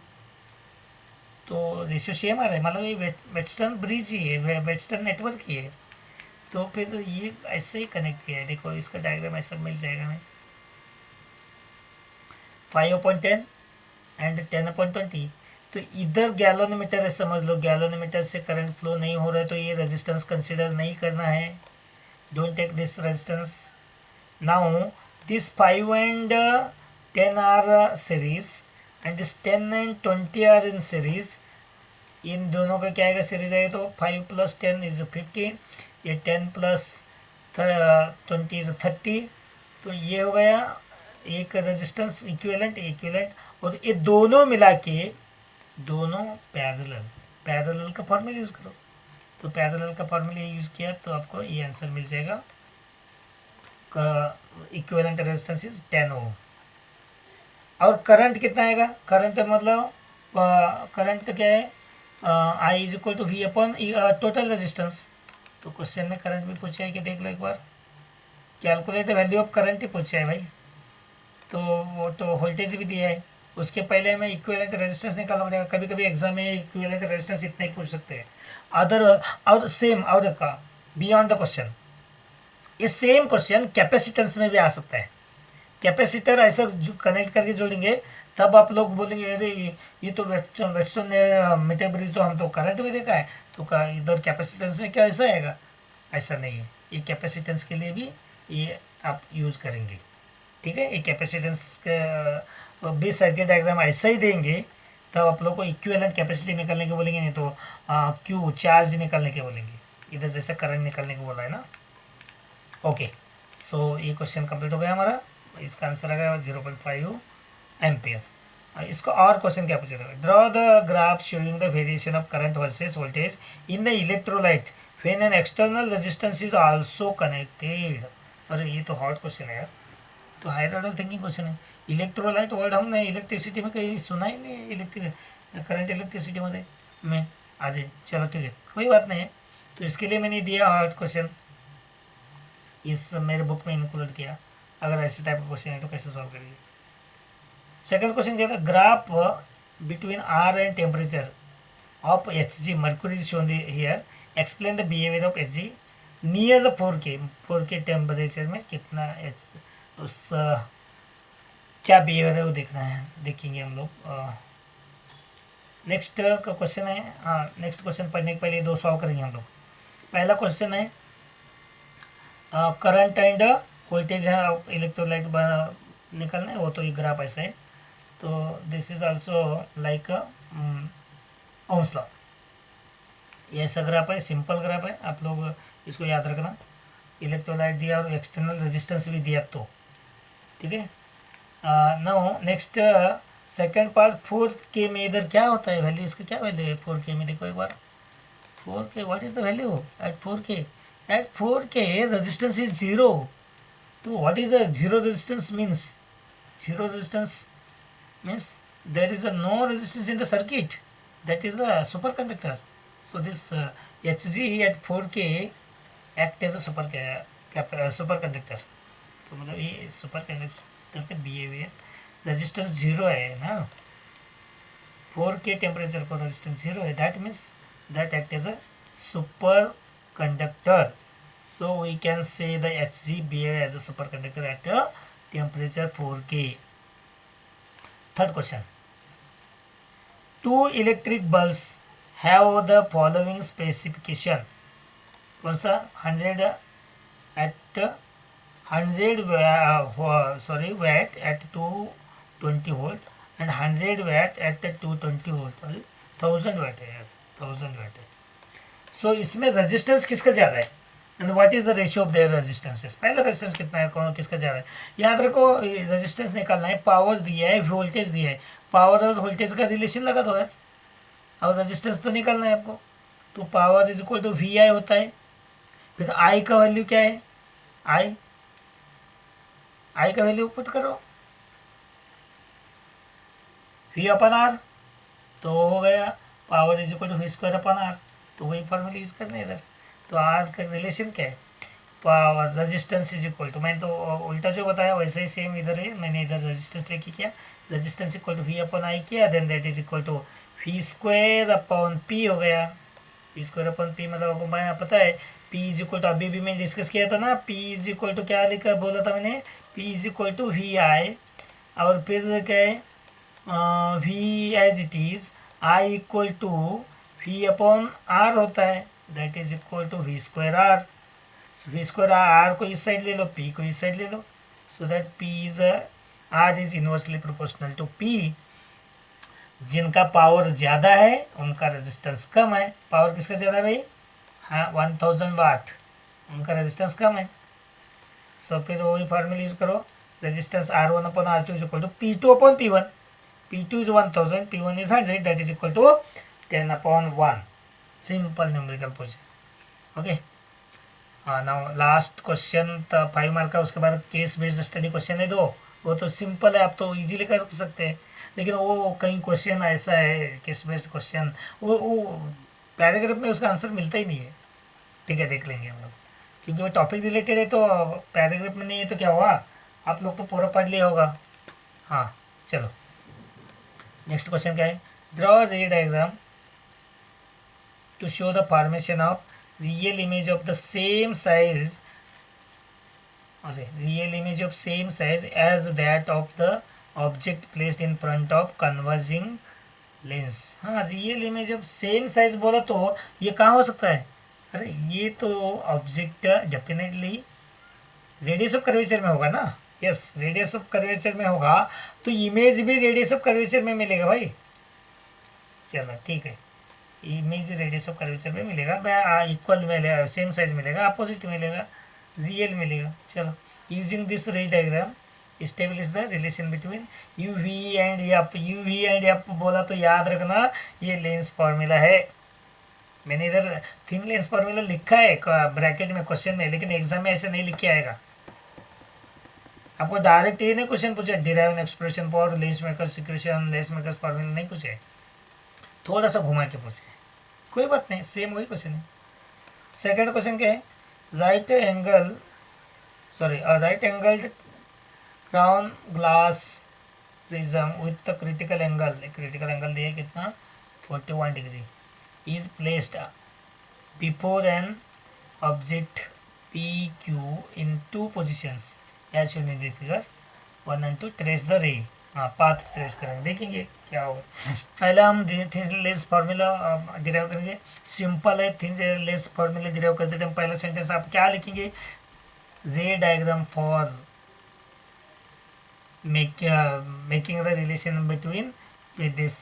तो रेशियो सेम आ रहा है, मतलब ये वेस्टर्न ब्रिज ही है, वेस्टर्न नेटवर्क ही है। तो फिर ये ऐसे ही कनेक्ट किया है, देखो इसका डायग्राम ऐसा मिल जाएगा हमें, 5/10 एंड 10/20। तो इधर गैलोनोमीटर है, समझ लो गैलोनोमीटर से करंट फ्लो नहीं हो रहा है, तो ये रेजिस्टेंस कंसिडर नहीं करना है, don't take this resistance. Now this 5 and 10 are series and this 10 and 20 are in series। इन दोनों का क्या आएगा, सीरीज आएगा, तो 5 + 10 इज 15, ये 10 + 20 इज 30। तो ये हो गया एक रेजिस्टेंस इक्विवेलेंट, और ये दोनों मिला के दोनों पैरेलल का फॉर्मूला यूज़ करो, तो पैरेलल का फॉर्मूला यूज़ किया तो आपको ये आंसर मिल जाएगा, इक्विवेलेंट रेजिस्टेंस इज 10 ओम। और करंट कितना आएगा, करंट मतलब करंट क्या है, I is equal to V/ total resistance. तो क्वेश्चन में करंट भी पूछा है कि देख लो एक बार, calculate the value of current ही पूछा है भाई, तो वो तो वोल्टेज भी दिया है, उसके पहले हमें इक्विवेलेंट रेजिस्टेंस निकालना पड़ेगा। कभी कभी एग्जाम में इक्विवेलेंट रेजिस्टेंस इतना ही पूछ सकते हैं, अदर और सेम और बियॉन्ड द क्वेश्चन, ये सेम क्वेश्चन कैपेसिटेंस में भी आ सकता है। कैपेसिटर ऐसा कनेक्ट करके जोड़ेंगे तब आप लोग बोलेंगे अरे ये तो वेटस्टोन मीटर ब्रिज तो हम तो करंट में देखा है, तो इधर कैपेसिटेंस में क्या ऐसा आएगा? ऐसा नहीं है। ये कैपेसिटेंस के लिए भी ये आप यूज़ करेंगे, ठीक है। ये कैपेसिटेंस का भी सर्किट डायग्राम ऐसा ही देंगे तब आप लोग को इक्विवेलेंट कैपेसिटी निकालने के बोलेंगे, नहीं तो क्यू चार्ज निकालने के बोलेंगे। इधर जैसे करंट निकालने को बोला है ना। ओके, सो ये क्वेश्चन कंप्लीट हो गया हमारा। इसका आंसर आ गया 0.5 एम्पियर। इसको और क्वेश्चन क्या पूछा था? Draw the graph showing the variation of current versus voltage in the electrolyte when an external resistance is also connected. अरे ये तो हार्ड क्वेश्चन है यार, तो हायर ऑर्डर थिंकिंग क्वेश्चन है। इलेक्ट्रोलाइट वर्ड हमने इलेक्ट्रिसिटी में कहीं सुना ही नहीं, करंट इलेक्ट्रिसिटी में आज। चलो ठीक है, कोई बात नहीं है। तो इसके लिए मैंने दिया हार्ड क्वेश्चन, इस मेरे बुक में इंक्लूड किया। अगर ऐसे टाइप का क्वेश्चन है तो कैसे सॉल्व करिए। सेकंड क्वेश्चन क्या था? Graph between R and temperature of H G mercury is shown here, explain the behaviour of H G near the 4K temperature में कितना एच उस क्या बिहेवियर है वो देखना है, देखेंगे हम लोग। नेक्स्ट का क्वेश्चन है, हाँ नेक्स्ट क्वेश्चन पढ़ने के पहले दो सॉल्व करेंगे हम लोग। पहला क्वेश्चन है करंट एंड वोल्टेज है इलेक्ट्रोलाइट निकलना है, वो तो ये ग्राफ ऐसा है। तो this is also like Ohm's law. ये ऐसा ग्राफ है, सिंपल ग्राफ है, आप लोग इसको याद रखना। इलेक्ट्रोलाइट दिया और एक्सटर्नल रेजिस्टेंस भी दिया तो ठीक है। Now next second part 4K में इधर क्या होता है वैल्यू, इसका क्या वैल्यू है 4K में? देखो एक बार 4K what is the value at 4K? At 4K resistance is 0। तो what is the zero resistance means? Zero resistance means there is a no resistance in the circuit, that is the superconductor. So this Hg at 4K act as a superconductor. तो मतलब ये सुपरकंडक्टर का बिहेवियर, रेजिस्टेंस जीरो है ना, 4K टेम्परेचर पर रेजिस्टेंस जीरो है, that means that act as a super conductor. So we can say the Hg behave as a superconductor at a temperature 4K. Third question. Two electric bulbs have the following specification. कौन सा? 100 at 100 watt at 220 volt and 100 watt at 220 volt, 1000 watt है यार, 1000 watt है। सो इसमें रेजिस्टेंस किसका ज़्यादा है and what is the ratio of their resistances? पहला रेजिस्टेंस कितना है, कौन किसका ज़्यादा है? याद रखो रेजिस्टेंस निकालना है, पावर दिया है, वोल्टेज दिया है, पावर और वोल्टेज का रिलेशन लगा दो यार, और रेजिस्टेंस तो निकालना है आपको। तो power is equal to VI होता है, फिर I का वैल्यू क्या है? I का वैल्यू पुट करो V/R, तो हो गया power is equal to V²/R, तो वही फॉर्मूला यूज करना है इधर। तो R का रिलेशन क्या है? Power resistance is equal to, मैंने तो उल्टा जो बताया वैसे ही सेम इधर है, मैंने इधर रेजिस्टेंस लेके किया, रेजिस्टेंस इक्वल टू V/I किया, then that is equal to V²/P हो गया। P² मतलब आपको मैं पता है P इज इक्वल टू, अभी भी मैंने डिस्कस किया था ना, P इज इक्वल टू क्या लिखा बोला था मैंने, P is equal to VI, और फिर क्या है V as it is, I equal to V/R होता है, that is equal to V²R। V²R को इस साइड ले लो, P को इस साइड ले लो, so that P is R is inversely proportional to P। जिनका पावर ज़्यादा है उनका रेजिस्टेंस कम है। पावर किसका ज़्यादा है भाई? हाँ 1000 वाट, उनका रेजिस्टेंस कम है। सो फिर वही फार्मूला यूज करो, resistance R1/R2 is equal to P2/P1, P2 is 1000, P1 is 100, that is equal to 10/1। Simple numerical position. Okay, हाँ नाउ लास्ट क्वेश्चन 5 मार्क का, उसके बाद केस बेस्ड स्टडी क्वेश्चन है 2, वो तो सिंपल है, आप तो इजीली कर सकते हैं, लेकिन वो कहीं क्वेश्चन ऐसा है केस बेस्ड क्वेश्चन, वो पैराग्राफ में उसका आंसर मिलता ही नहीं है। ठीक है, देख लेंगे हम लोग, क्योंकि वो टॉपिक रिलेटेड है, तो पैराग्राफ में नहीं है तो क्या हुआ, आप लोग तो पूरा पढ़ लिया होगा। हाँ चलो नेक्स्ट क्वेश्चन क्या है? Draw ray diagram to show the formation of real image of the same size real image of same size as that of the object placed in front of converging lens. हाँ, real image of same size बोला तो ये कहाँ हो सकता है? अरे ये तो object definitely radius of curvature में होगा ना. यस, रेडियस ऑफ कर्वेचर में होगा तो इमेज भी रेडियस ऑफ कर्वेचर में मिलेगा भाई. चलो ठीक है, इमेज रेडियस ऑफ कर्वेचर में मिलेगा, इक्वल मिलेगा, सेम साइज मिलेगा, अपोजिट मिलेगा, रियल मिलेगा. चलो, using this ray diagram establish the relation between U V and F. U V and F बोला तो याद रखना ये लेंस फॉर्मूला है. मैंने इधर थिन लेंस फॉर्मूला लिखा है ब्रैकेट में क्वेश्चन में, लेकिन एग्जाम में ऐसे नहीं लिख के आएगा. आपको डायरेक्ट ये नहीं क्वेश्चन पूछे derive an expression for Lenz makers equation, lens makers formula नहीं पूछे, थोड़ा सा घुमा के पूछे. कोई बात नहीं, सेम वही क्वेश्चन है. सेकंड क्वेश्चन क्या है? Right angled crown glass prism with critical angle दिए कितना 41 degree is placed before an object P Q in two positions as shown in the figure 1 and 2. Trace the ray. हाँ, पाथ ट्रेस करेंगे, देखेंगे क्या होगा. पहले हम थिन लेंस फार्मूला डिराइव करेंगे. सिंपल है, थिन लेंस फार्मूला डिराइव करते टाइम पहला सेंटेंस आप क्या लिखेंगे? रे diagram for making the relation between with this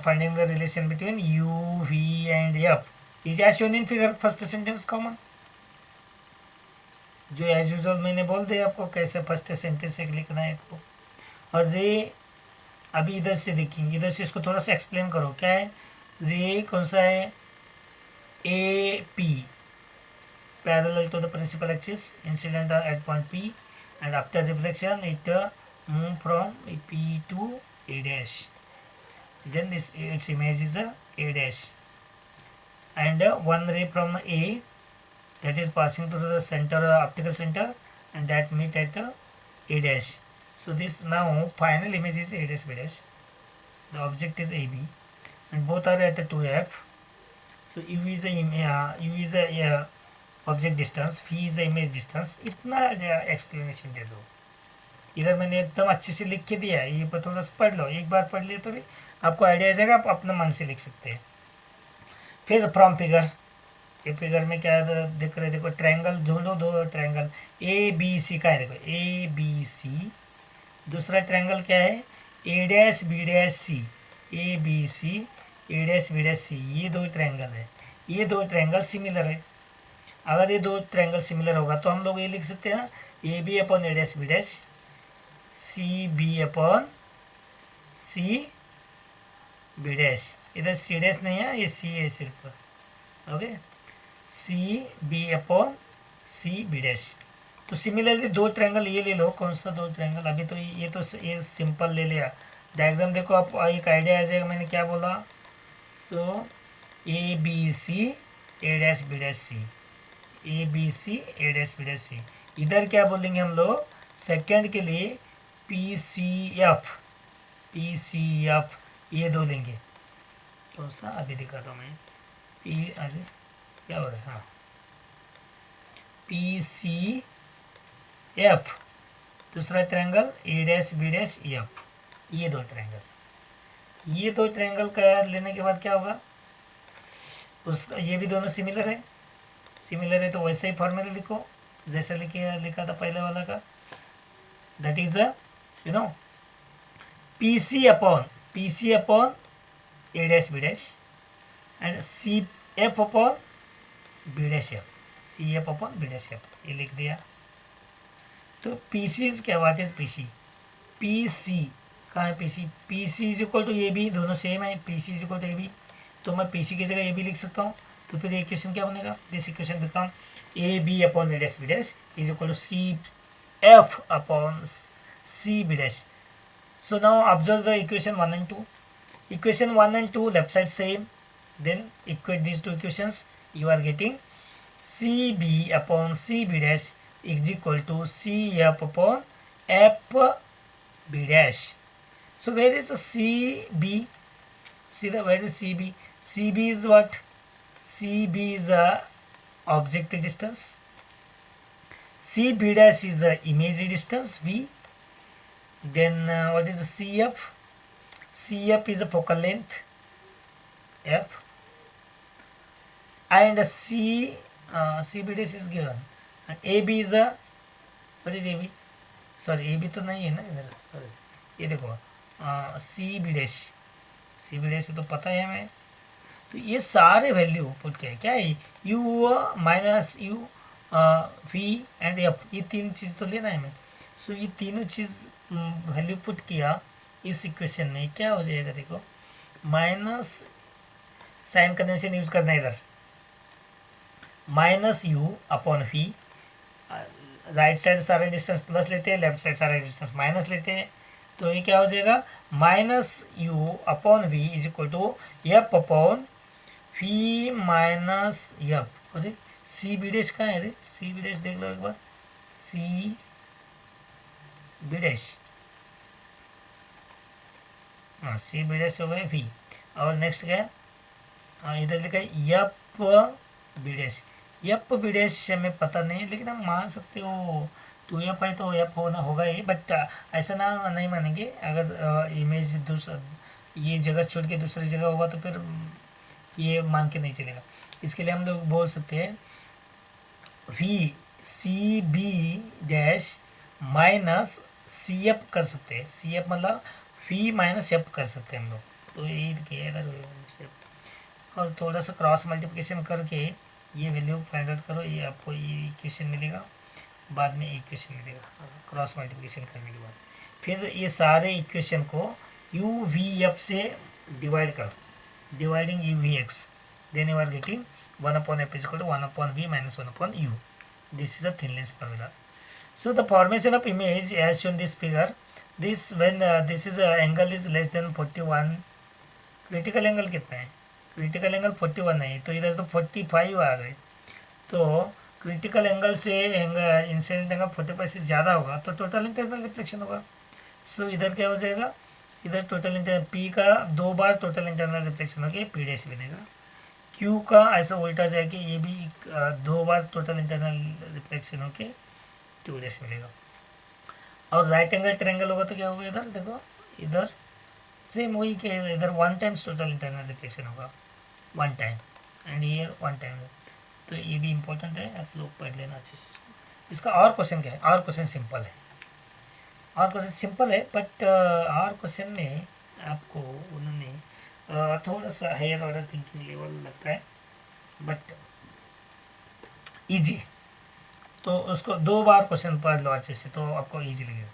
finding the relation between u, v and f is as shown in figure. First sentence common, जो एज यूजुअल मैंने बोल दिया आपको कैसे फर्स्ट सेंटेंस एक लिखना है आपको. और रे अभी इधर से देखेंगे, इधर से इसको थोड़ा सा एक्सप्लेन करो. क्या है रे? कौन सा है? A P parallel to the principal axis, incident at point P, and after reflection it move from P to A dash. Then its image is A dash, and one ray from A that is passing through the center, optical center, and that meet at A dash. So this now final image is A dash B dash. The object is AB, and both are at 2f. So U is a object distance, fee is image distance. इतना एक्सप्लेनेशन दे दो. इधर मैंने एकदम अच्छे से लिख के दिया है, ये पर थोड़ा सा पढ़ लो. एक बार पढ़ लिए तो भी आपको आइडिया आ जाएगा, आप अपने मन से लिख सकते हैं. फिर फ्रॉम फिगर, ये फिगर में क्या देख रहे? देखो ट्रायंगल ढूंढो, दो ट्रायंगल ए बी सी का है. देखो ए बी सी. दूसरा ट्रायंगल क्या है? A dash B dash C. A B C, A dash B dash C, ये दो ट्रायंगल है. ये दो ट्रायंगल सिमिलर है. अगर ये दो ट्रायंगल सिमिलर होगा तो हम लोग ये लिख सकते हैं A B upon A dash B dash, C B upon C B dash. इधर सी डैश नहीं है, ये सी है सिर्फ. ओके, C B upon C B dash. तो सिमिलरली दो ट्रायंगल ये ले लो. कौन सा दो ट्रायंगल? अभी तो ये सिंपल ले लिया. डायग्राम देखो, आप एक आइडिया आ जाएगा मैंने क्या बोला. So A B C A dash B dash C, A B C A dash B dash C. इधर क्या बोलेंगे हम लोग सेकंड के लिए? पी सी एफ, ये दो लेंगे. कौन सा? अभी दिखाता हूँ मैं. पी, अरे क्या हो रहा है? हाँ, पी सी एफ. दूसरा triangle A dash B dash F. ये दो ट्रायंगल का लेने के बाद क्या होगा? उसका ये भी दोनों सिमिलर है तो वैसे ही फॉर्मूला लिखो जैसे लिखा था पहले वाला का. That is P C upon A dash B dash and C F upon B dash F. C F upon B dash F, ये लिख दिया. तो पी सी क्या बात है? पी सी कहाँ है? P C is equal to A B. दोनों सेम है. P C is equal to A B, तो मैं पी सी की जगह ए बी लिख सकता हूँ. तो फिर इक्वेशन क्या बनेगा? This equation become A B upon A dash B dash is equal to C F upon C B dash. So now observe the equation 1 and 2. Equation 1 and 2 left side same. Then equate these two equations. You are getting CB upon CB dash is equal to CF upon FB dash. So where is the CB? Where is CB? CB is what? CB is a object distance. C B dash is the image distance V. Then what is the CF? CF is the focal length F, and C B dash is given, and AB is a, what is AB? Sorry AB तो नहीं है ना इधर, सॉरी ये देखो सी बी डैश तो पता है हमें। तो ये सारे वैल्यू पुट किया क्या है, U minus U V and F, ये तीन चीज़ तो लेना है हमें। सो ये तीनों चीज़ वैल्यू पुट किया इस इक्वेशन में, क्या हो जाएगा देखो, माइनस साइन कन्वेंशन यूज करना है इधर, minus U upon V, right side सारे डिस्टेंस प्लस लेते हैं, लेफ्ट साइड सारे डिस्टेंस माइनस लेते हैं, तो ये क्या हो जाएगा, minus U upon V is equal to F upon V minus F. अरे सी बी डैश कहाँ है रे, सी बी डैश देख लो एक बार, सी बी डैश, हाँ सी बी डैश हो गए वी, और नेक्स्ट क्या है, इधर लिखा है F B dash. F B dash हमें पता नहीं, लेकिन हम मान सकते हो, तो एफ है तो एफ होना होगा ही, बट ऐसा ना नहीं मानेंगे, अगर इमेज दूसरा ये जगह छोड़ के दूसरी जगह होगा तो फिर ये मान के नहीं चलेगा। इसके लिए हम लोग बोल सकते हैं V C B dash minus C F कर सकते हैं, सी एफ मतलब वी माइनस एफ कर सकते हैं हम लोग। तो ये किया, और थोड़ा सा क्रॉस मल्टीप्लिकेशन करके ये वैल्यू फाइंड आउट करो, ये आपको ये इक्वेशन मिलेगा, बाद में इक्वेशन मिलेगा क्रॉस मल्टीप्लिकेशन करने के बाद। फिर ये सारे इक्वेशन को यू वी एफ से डिवाइड कर, dividing U V X, then you are getting 1/f is equal to 1/v minus 1/u. This is a thin-lens formula. So the formation of image as shown this figure, this when this is angle is less than 41, critical angle कितना है, क्रिटिकल एंगल 41 है, तो इधर तो 45 आ गए, तो क्रिटिकल एंगल से इंसिडेंट एंगल 45 से ज़्यादा होगा तो टोटल इंटरनल रिफ्लेक्शन होगा। सो इधर क्या हो जाएगा, इधर टोटल इंटरनल पी का 2 बार टोटल इंटरनल रिफ्लेक्शन होगी, पी डैश बनेगा। क्यू का ऐसा उल्टा जाएगा, ये भी 2 बार टोटल इंटरनल रिफ्लेक्शन होके क्यू डैश मिलेगा। और राइट एंगल ट्रायंगल होगा तो क्या होगा, इधर देखो, इधर सेम वही के, इधर 1 टाइम्स टोटल इंटरनल रिफ्लेक्शन होगा, 1 टाइम, एंड ये 1 टाइम। तो ये भी इम्पोर्टेंट है, आप लोग पढ़ लेना अच्छे से। इसका और क्वेश्चन क्या है, और क्वेश्चन सिंपल है, और क्वेश्चन सिंपल है, बट और क्वेश्चन में आपको उन्होंने थोड़ा सा हायर ऑर्डर थिंकिंग लेवल लगता है, बट इजी है, तो उसको 2 बार क्वेश्चन पढ़ लो अच्छे से, तो आपको इजी लगेगा।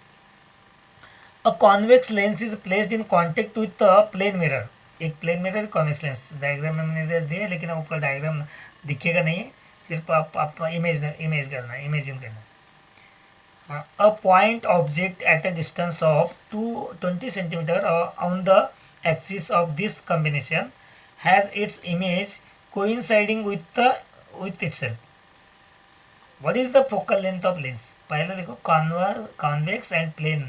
A convex lens is placed in contact with plane mirror, एक plane mirror convex lens, diagram में मैंने दिया, लेकिन आपका डायग्राम दिखेगा नहीं, सिर्फ आप इमेज करना है, इमेजिन करना है। A point object at a distance of 20 centimetre on the axis of this combination has its image coinciding with itself. What is the focal length of lens? पहले देखो convex and plane,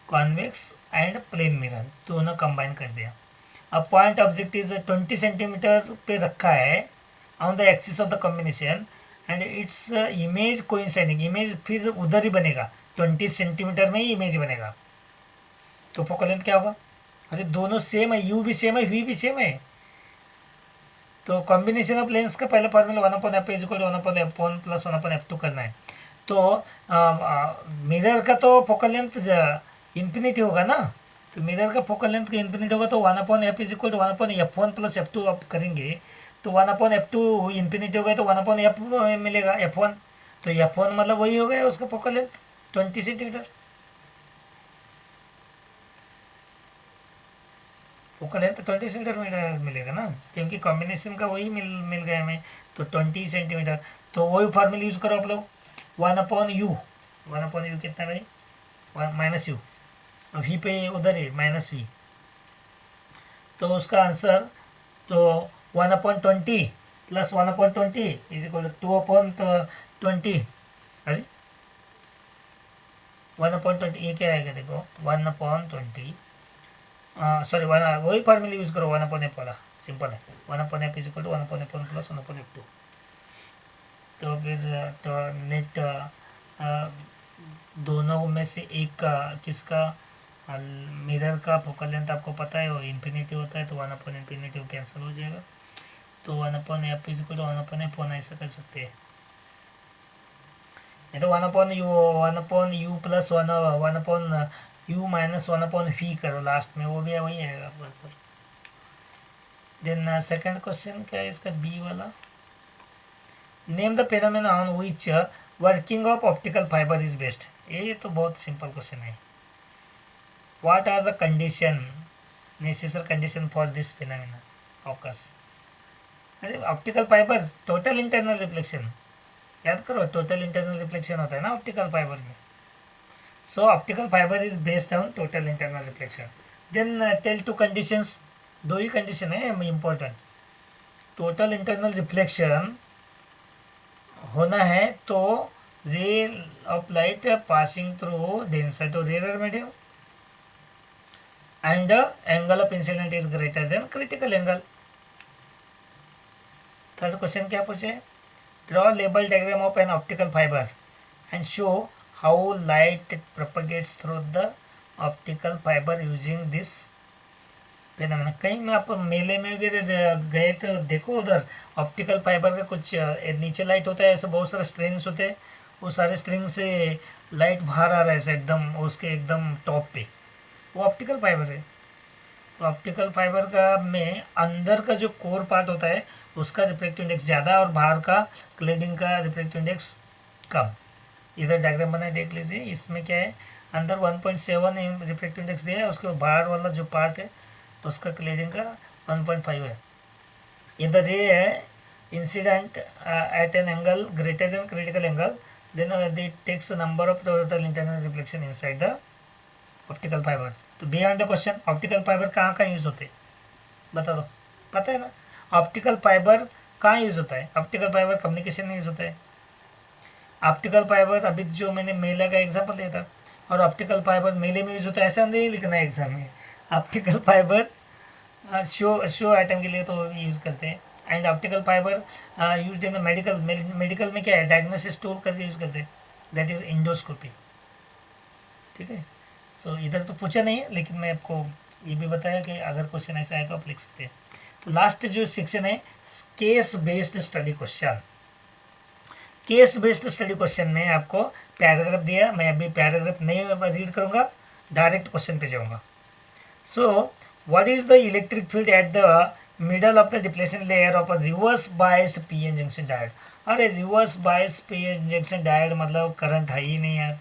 convex and plane mirror दोनों कंबाइन कर दिया। अब पॉइंट ऑब्जेक्ट इज 20 सेंटीमीटर पे रखा है on the axis of the combination, and its image coinciding, image फिर उधर ही बनेगा, 20 सेंटीमीटर में ही इमेज बनेगा, तो फोकल लेंथ क्या होगा, अरे दोनों सेम है, यू भी सेम है, वी भी सेम है, तो कॉम्बिनेशन ऑफ लेंस का पहला formula 1/f is equal to 1/f1 plus 1/f2 करना है। तो मिरर का तो फोकल लेंथ इन्फिनिटी होगा ना, तो मिरर का फोकल लेंथ का इन्फिनिटी होगा, तो 1/f is equal to 1/f1 plus f2 आप करेंगे, तो 1/f2 इन्फिनिटी होगा, तो 1/f मिलेगा f1, तो f1 मतलब वही हो गया उसका focal length 20 centimetre, focal length 20 centimetre मिलेगा ना, क्योंकि कॉम्बिनेशन का वही मिल गया हमें, तो 20 सेंटीमीटर, तो वही फार्मूला यूज करो आप लोग, 1/u, 1/u कितना भाई, माइनस यू, वी पे उधर है माइनस वी, तो उसका आंसर तो 1/20 प्लस 1/20 इज इक्वल टू 2/20, अरे 1/20 ये क्या आएगा देखो, 1/20 सॉरी वही फार्मूला यूज करो 1/f वाला, सिंपल है, 1/f is equal to 1/f1 plus 1/f2। तो फिर तो नेट दोनों में से एक का किसका मिरर का फोकल लेंथ आपको पता है वो इन्फिनिटी होता है, तो 1/इन्फिनिटी कैंसिल हो जाएगा। तो 1/f इक्वल टू 1/f ऐसा कर सकते हैं, नहीं तो 1/u plus 1/u minus 1/v करो लास्ट में, वो भी वही आएगा आपका आंसर। देन सेकंड क्वेश्चन क्या है इसका, बी वाला, name the phenomena on which working of optical fibre is based. ये तो बहुत सिंपल क्वेश्चन है। What are the condition necessary condition for this phenomena occurs. अरे optical fibre total internal reflection, याद करो टोटल इंटरनल रिफ्लेक्शन होता है ना ऑप्टिकल फाइबर में। So optical fibre is based on total internal reflection. Then tell two conditions, दो ही कंडीशन है इम्पोर्टेंट। टोटल इंटरनल रिफ्लेक्शन होना है तो ray of light passing through denser to rare medium and angle of incident is greater than critical angle. Third question क्या पूछे, draw label diagram of an optical fibre and show how light propagates through the optical fibre using this phenomena. कहीं में आप मेले में गए तो देखो उधर ऑप्टिकल फाइबर का कुछ नीचे लाइट होता है, ऐसे बहुत सारे स्ट्रिंग्स होते हैं, वो सारे स्ट्रिंग से लाइट बाहर आ रहा है ऐसे एकदम उसके एकदम टॉप पे, वो ऑप्टिकल फाइबर है। तो ऑप्टिकल फाइबर का में अंदर का जो कोर पार्ट होता है उसका रिफ्लेक्टिव इंडेक्स ज़्यादा और बाहर का क्लेडिंग का रिफ्लेक्टिव इंडेक्स कम। इधर डायग्राम बनाए देख लीजिए, इसमें क्या है अंदर 1.7 रिफ्लेक्टिव इंडेक्स दिया है, उसके बाहर वाला जो पार्ट है उसका क्लेडिंग का 1.5 है। इधर रे है incident at an angle greater than critical angle, then it takes a number of total internal reflection inside the optical fibre. तो beyond the question, optical fibre कहाँ कहाँ यूज़ होते हैं बता दो, पता है ना ऑप्टिकल फाइबर कहाँ यूज़ होता है। ऑप्टिकल फाइबर कम्युनिकेशन में यूज़ होता है। ऑप्टिकल फाइबर अभी जो मैंने मेले का एग्जांपल दिया था, और ऑप्टिकल फाइबर मेले में यूज़ होता है ऐसा नहीं लिखना है एग्जाम में। ऑप्टिकल फाइबर शो आइटम के लिए तो यूज़ करते हैं, and optical fibre use in medical, medical में क्या है डायग्नोसिस टूल करके यूज़ करते हैं, दैट इज़ इंडोस्कोपी। ठीक है, सो इधर तो पूछा नहीं है लेकिन मैं आपको ये भी बताया कि अगर क्वेश्चन ऐसा है तो आप लिख सकते हैं। तो लास्ट जो सेक्शन है case based study question. Case based study question में आपको पैराग्राफ दिया, मैं अभी पैराग्राफ नहीं रीड करूँगा, डायरेक्ट क्वेश्चन पे जाऊँगा। So what is the electric field at the middle of the depletion layer of a reverse biased PN junction diode. अरे reverse biased PN junction diode मतलब करंट है ही नहीं यार।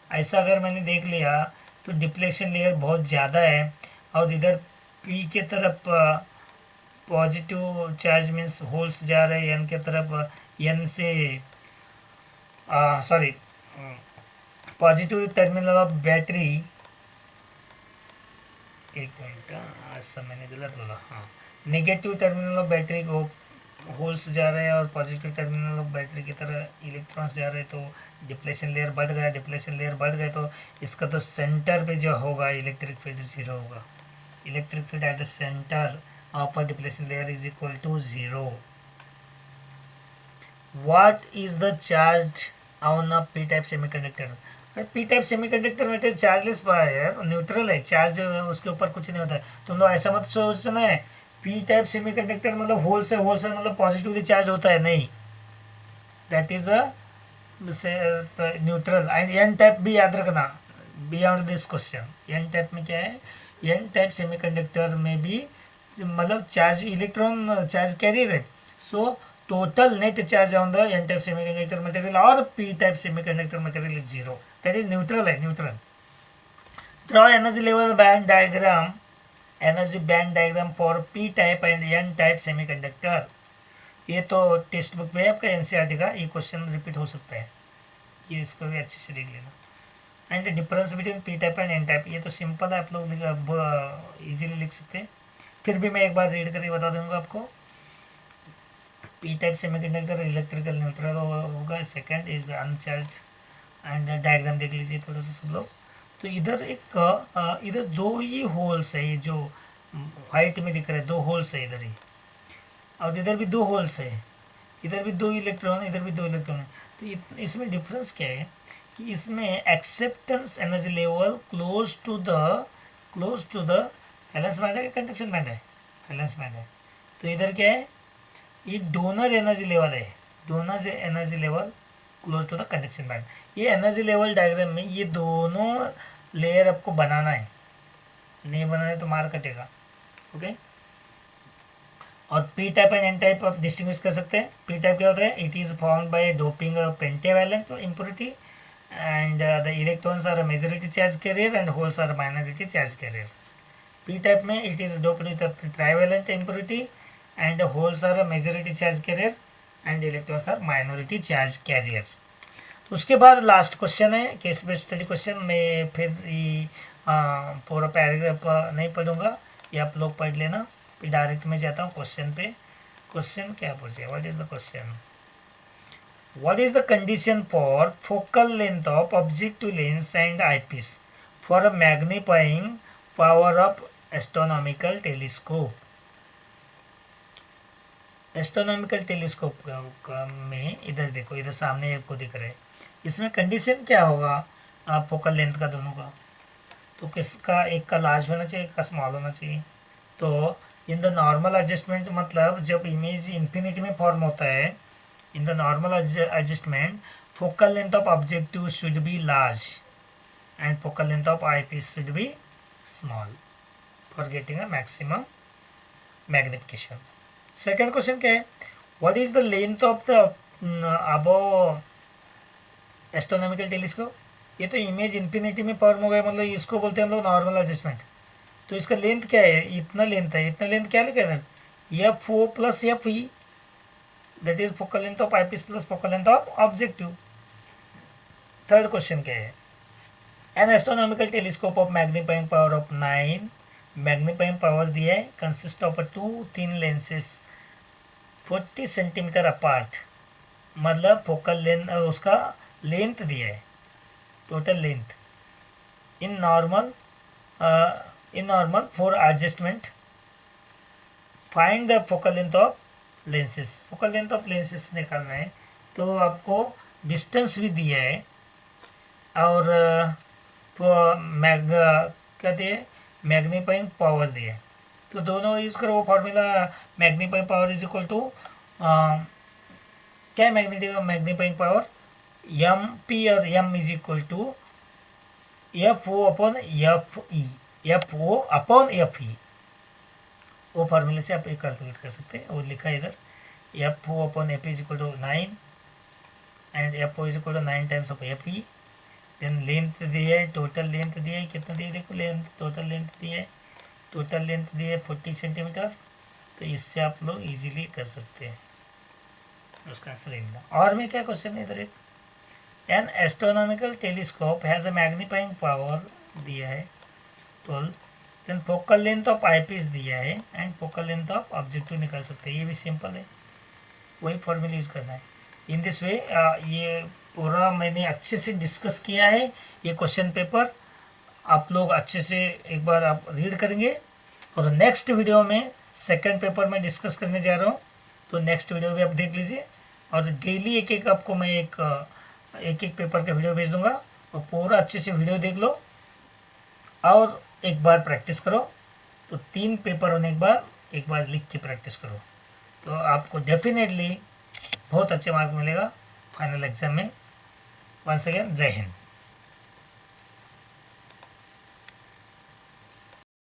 ऐसा अगर मैंने देख लिया तो डिप्लेशन लेयर बहुत ज़्यादा है और इधर पी के तरफ पॉजिटिव चार्ज मीन्स होल्स जा रहे हैं, एन के तरफ एन से sorry positive terminal of battery, एक मिनट आज सब मैंने गलत बोला, हाँ नेगेटिव टर्मिनल ऑफ बैटरी को होल्स जा रहे हैं और पॉजिटिव टर्मिनल ऑफ बैटरी की तरह इलेक्ट्रॉन्स जा रहे हैं, तो डिप्लेशन लेयर बढ़ गया, डिप्लेशन लेयर बढ़ गए तो इसका तो सेंटर पे जो होगा इलेक्ट्रिक फील्ड 0 होगा। Electric field at the centre of a depletion layer is equal to 0। What is the charge on a P type semiconductor. P type semiconductor material chargeless है, न्यूट्रल है, चार्ज उसके ऊपर कुछ नहीं होता है। तुम लोग ऐसा मत सोचना है पी टाइप सेमीकंडक्टर मतलब होल से मतलब पॉजिटिवली चार्ज होता है, नहीं, that is a neutral. And N type भी याद रखना beyond this question. N type में क्या है, एन टाइप सेमीकंडक्टर में भी मतलब चार्ज इलेक्ट्रॉन चार्ज कैरियर है। So total net charge on the N type semiconductor material और P type semiconductor material is 0, that is neutral है, neutral. Draw energy level band diagram, energy band diagram for P type and N type semiconductor. ये तो टेक्स्ट बुक में है आपका एनसीईआरटी का, ये क्वेश्चन रिपीट हो सकता है, ये इसको भी अच्छे से देख लेना। And difference between P type and N type, ये तो सिंपल है, आप लोग इजीली लिख सकते हैं, फिर भी मैं एक बार रीड करके बता दूंगा आपको। P type semiconductor electrical neutral होगा, second is uncharged, and diagram देख लीजिए थोड़ा सा सब लोग। तो इधर एक इधर दो ही होल्स है, ये जो वाइट में दिख रहा है 2 होल्स है इधर ही, और इधर भी 2 होल्स है। इधर भी 2 इलेक्ट्रॉन है, इधर भी 2 इलेक्ट्रॉन है। तो इसमें डिफरेंस क्या है कि इसमें acceptance energy level close to the valence band है, कंडक्शन बैंड है, वैलेंस बैंड है। तो इधर क्या है, ये डोनर एनर्जी लेवल है, donor energy level close to the conduction band. ये एनर्जी लेवल डायग्राम में ये दोनों लेयर आपको बनाना है, नहीं बनाना है तो मार कटेगा। ओके, और P type and N type आप डिस्टिंग्विश कर सकते हैं। पी टाइप क्या होता है, it is formed by doping pentavalent impurity and the electrons are majority charge carrier and holes are minority charge carrier. P type में it is doped with trivalent impurity and holes are majority charge carrier and electrons are minority charge carrier. तो उसके बाद लास्ट क्वेश्चन है केस बेस्ड स्टडी क्वेश्चन। मैं फिर पूरा पैराग्राफ नहीं पढ़ूंगा, ये आप लोग पढ़ लेना। फिर डायरेक्ट में जाता हूँ क्वेश्चन पे। क्वेश्चन क्या पूछे, what is the question, what is the condition for focal length of objective lens and eyepiece for a magnifying power of astronomical telescope. Astronomical telescope में इधर देखो, इधर सामने आपको दिख रहा है, इसमें कंडीशन क्या होगा फोकल लेंथ का दोनों का। तो किसका, एक का लार्ज होना चाहिए, एक का स्मॉल होना चाहिए। तो इन द नॉर्मल एडजस्टमेंट, मतलब जब इमेज इन्फिनिटी में फॉर्म होता है, in the normal adjustment focal length of objective should be large and focal length of eyepiece should be small for getting a maximum magnification. Second question क्या है, what is the length of the above astronomical telescope. ये तो इमेज इन्फिनिटी में फॉर्म हो गया, मतलब इसको बोलते हैं हम लोग नॉर्मल एडजस्टमेंट। तो इसका लेंथ क्या है, इतना लेंथ है, इतना लेंथ क्या लिखा है इधर, F O plus F E, that is focal length of eyepiece plus focal length of objective. Third question क्या है, an astronomical telescope of magnifying power of 9, magnifying power दिया है, consist of 2 thin lenses 40 centimetre apart, मतलब फोकल लेंथ उसका लेंथ दिया है, total length in normal for adjustment, find the focal length of lenses. Focal length of lenses निकालना है तो आपको डिस्टेंस भी दिया है और क्या दिए, मैग्नीफाइंग पावर दिए। तो दोनों यूज़ करो वो formula, magnifying power is equal to क्या है, मैग्नीफाइंग पावर एम पी और M is equal to F O upon F E, F O upon F E. वो फार्मूले से आप एक कैलकुलेट कर सकते हैं, वो लिखा है इधर, F O upon F is equal to 9 and F O is equal to 9 times of F E. Then length दिया है, टोटल लेंथ दिया है, कितना दिया, देखो लेंथ, टोटल लेंथ दिया है, टोटल लेंथ दिया है 40 सेंटीमीटर। तो इससे आप लोग इजीली कर सकते हैं, उसका आंसर ये मिला। और में क्या क्वेश्चन है इधर, एक an astronomical telescope has a magnifying power दिया है 12, then focal length of eyepiece दिया है and focal length of objective निकाल सकते हैं। ये भी सिंपल है, वही फॉर्मूला यूज़ करना है। इन दिस वे ये पूरा मैंने अच्छे से डिस्कस किया है। ये क्वेश्चन पेपर आप लोग अच्छे से एक बार आप रीड करेंगे और नेक्स्ट वीडियो में सेकंड पेपर में डिस्कस करने जा रहा हूँ, तो नेक्स्ट वीडियो भी आप देख लीजिए। और डेली एक एक आपको मैं एक पेपर का वीडियो भेज दूंगा, और पूरा अच्छे से वीडियो देख लो और एक बार प्रैक्टिस करो। तो 3 पेपर होने के बाद एक बार लिख के प्रैक्टिस करो, तो आपको डेफिनेटली बहुत अच्छे मार्क मिलेगा फाइनल एग्जाम में। वंस अगेन जय हिंद।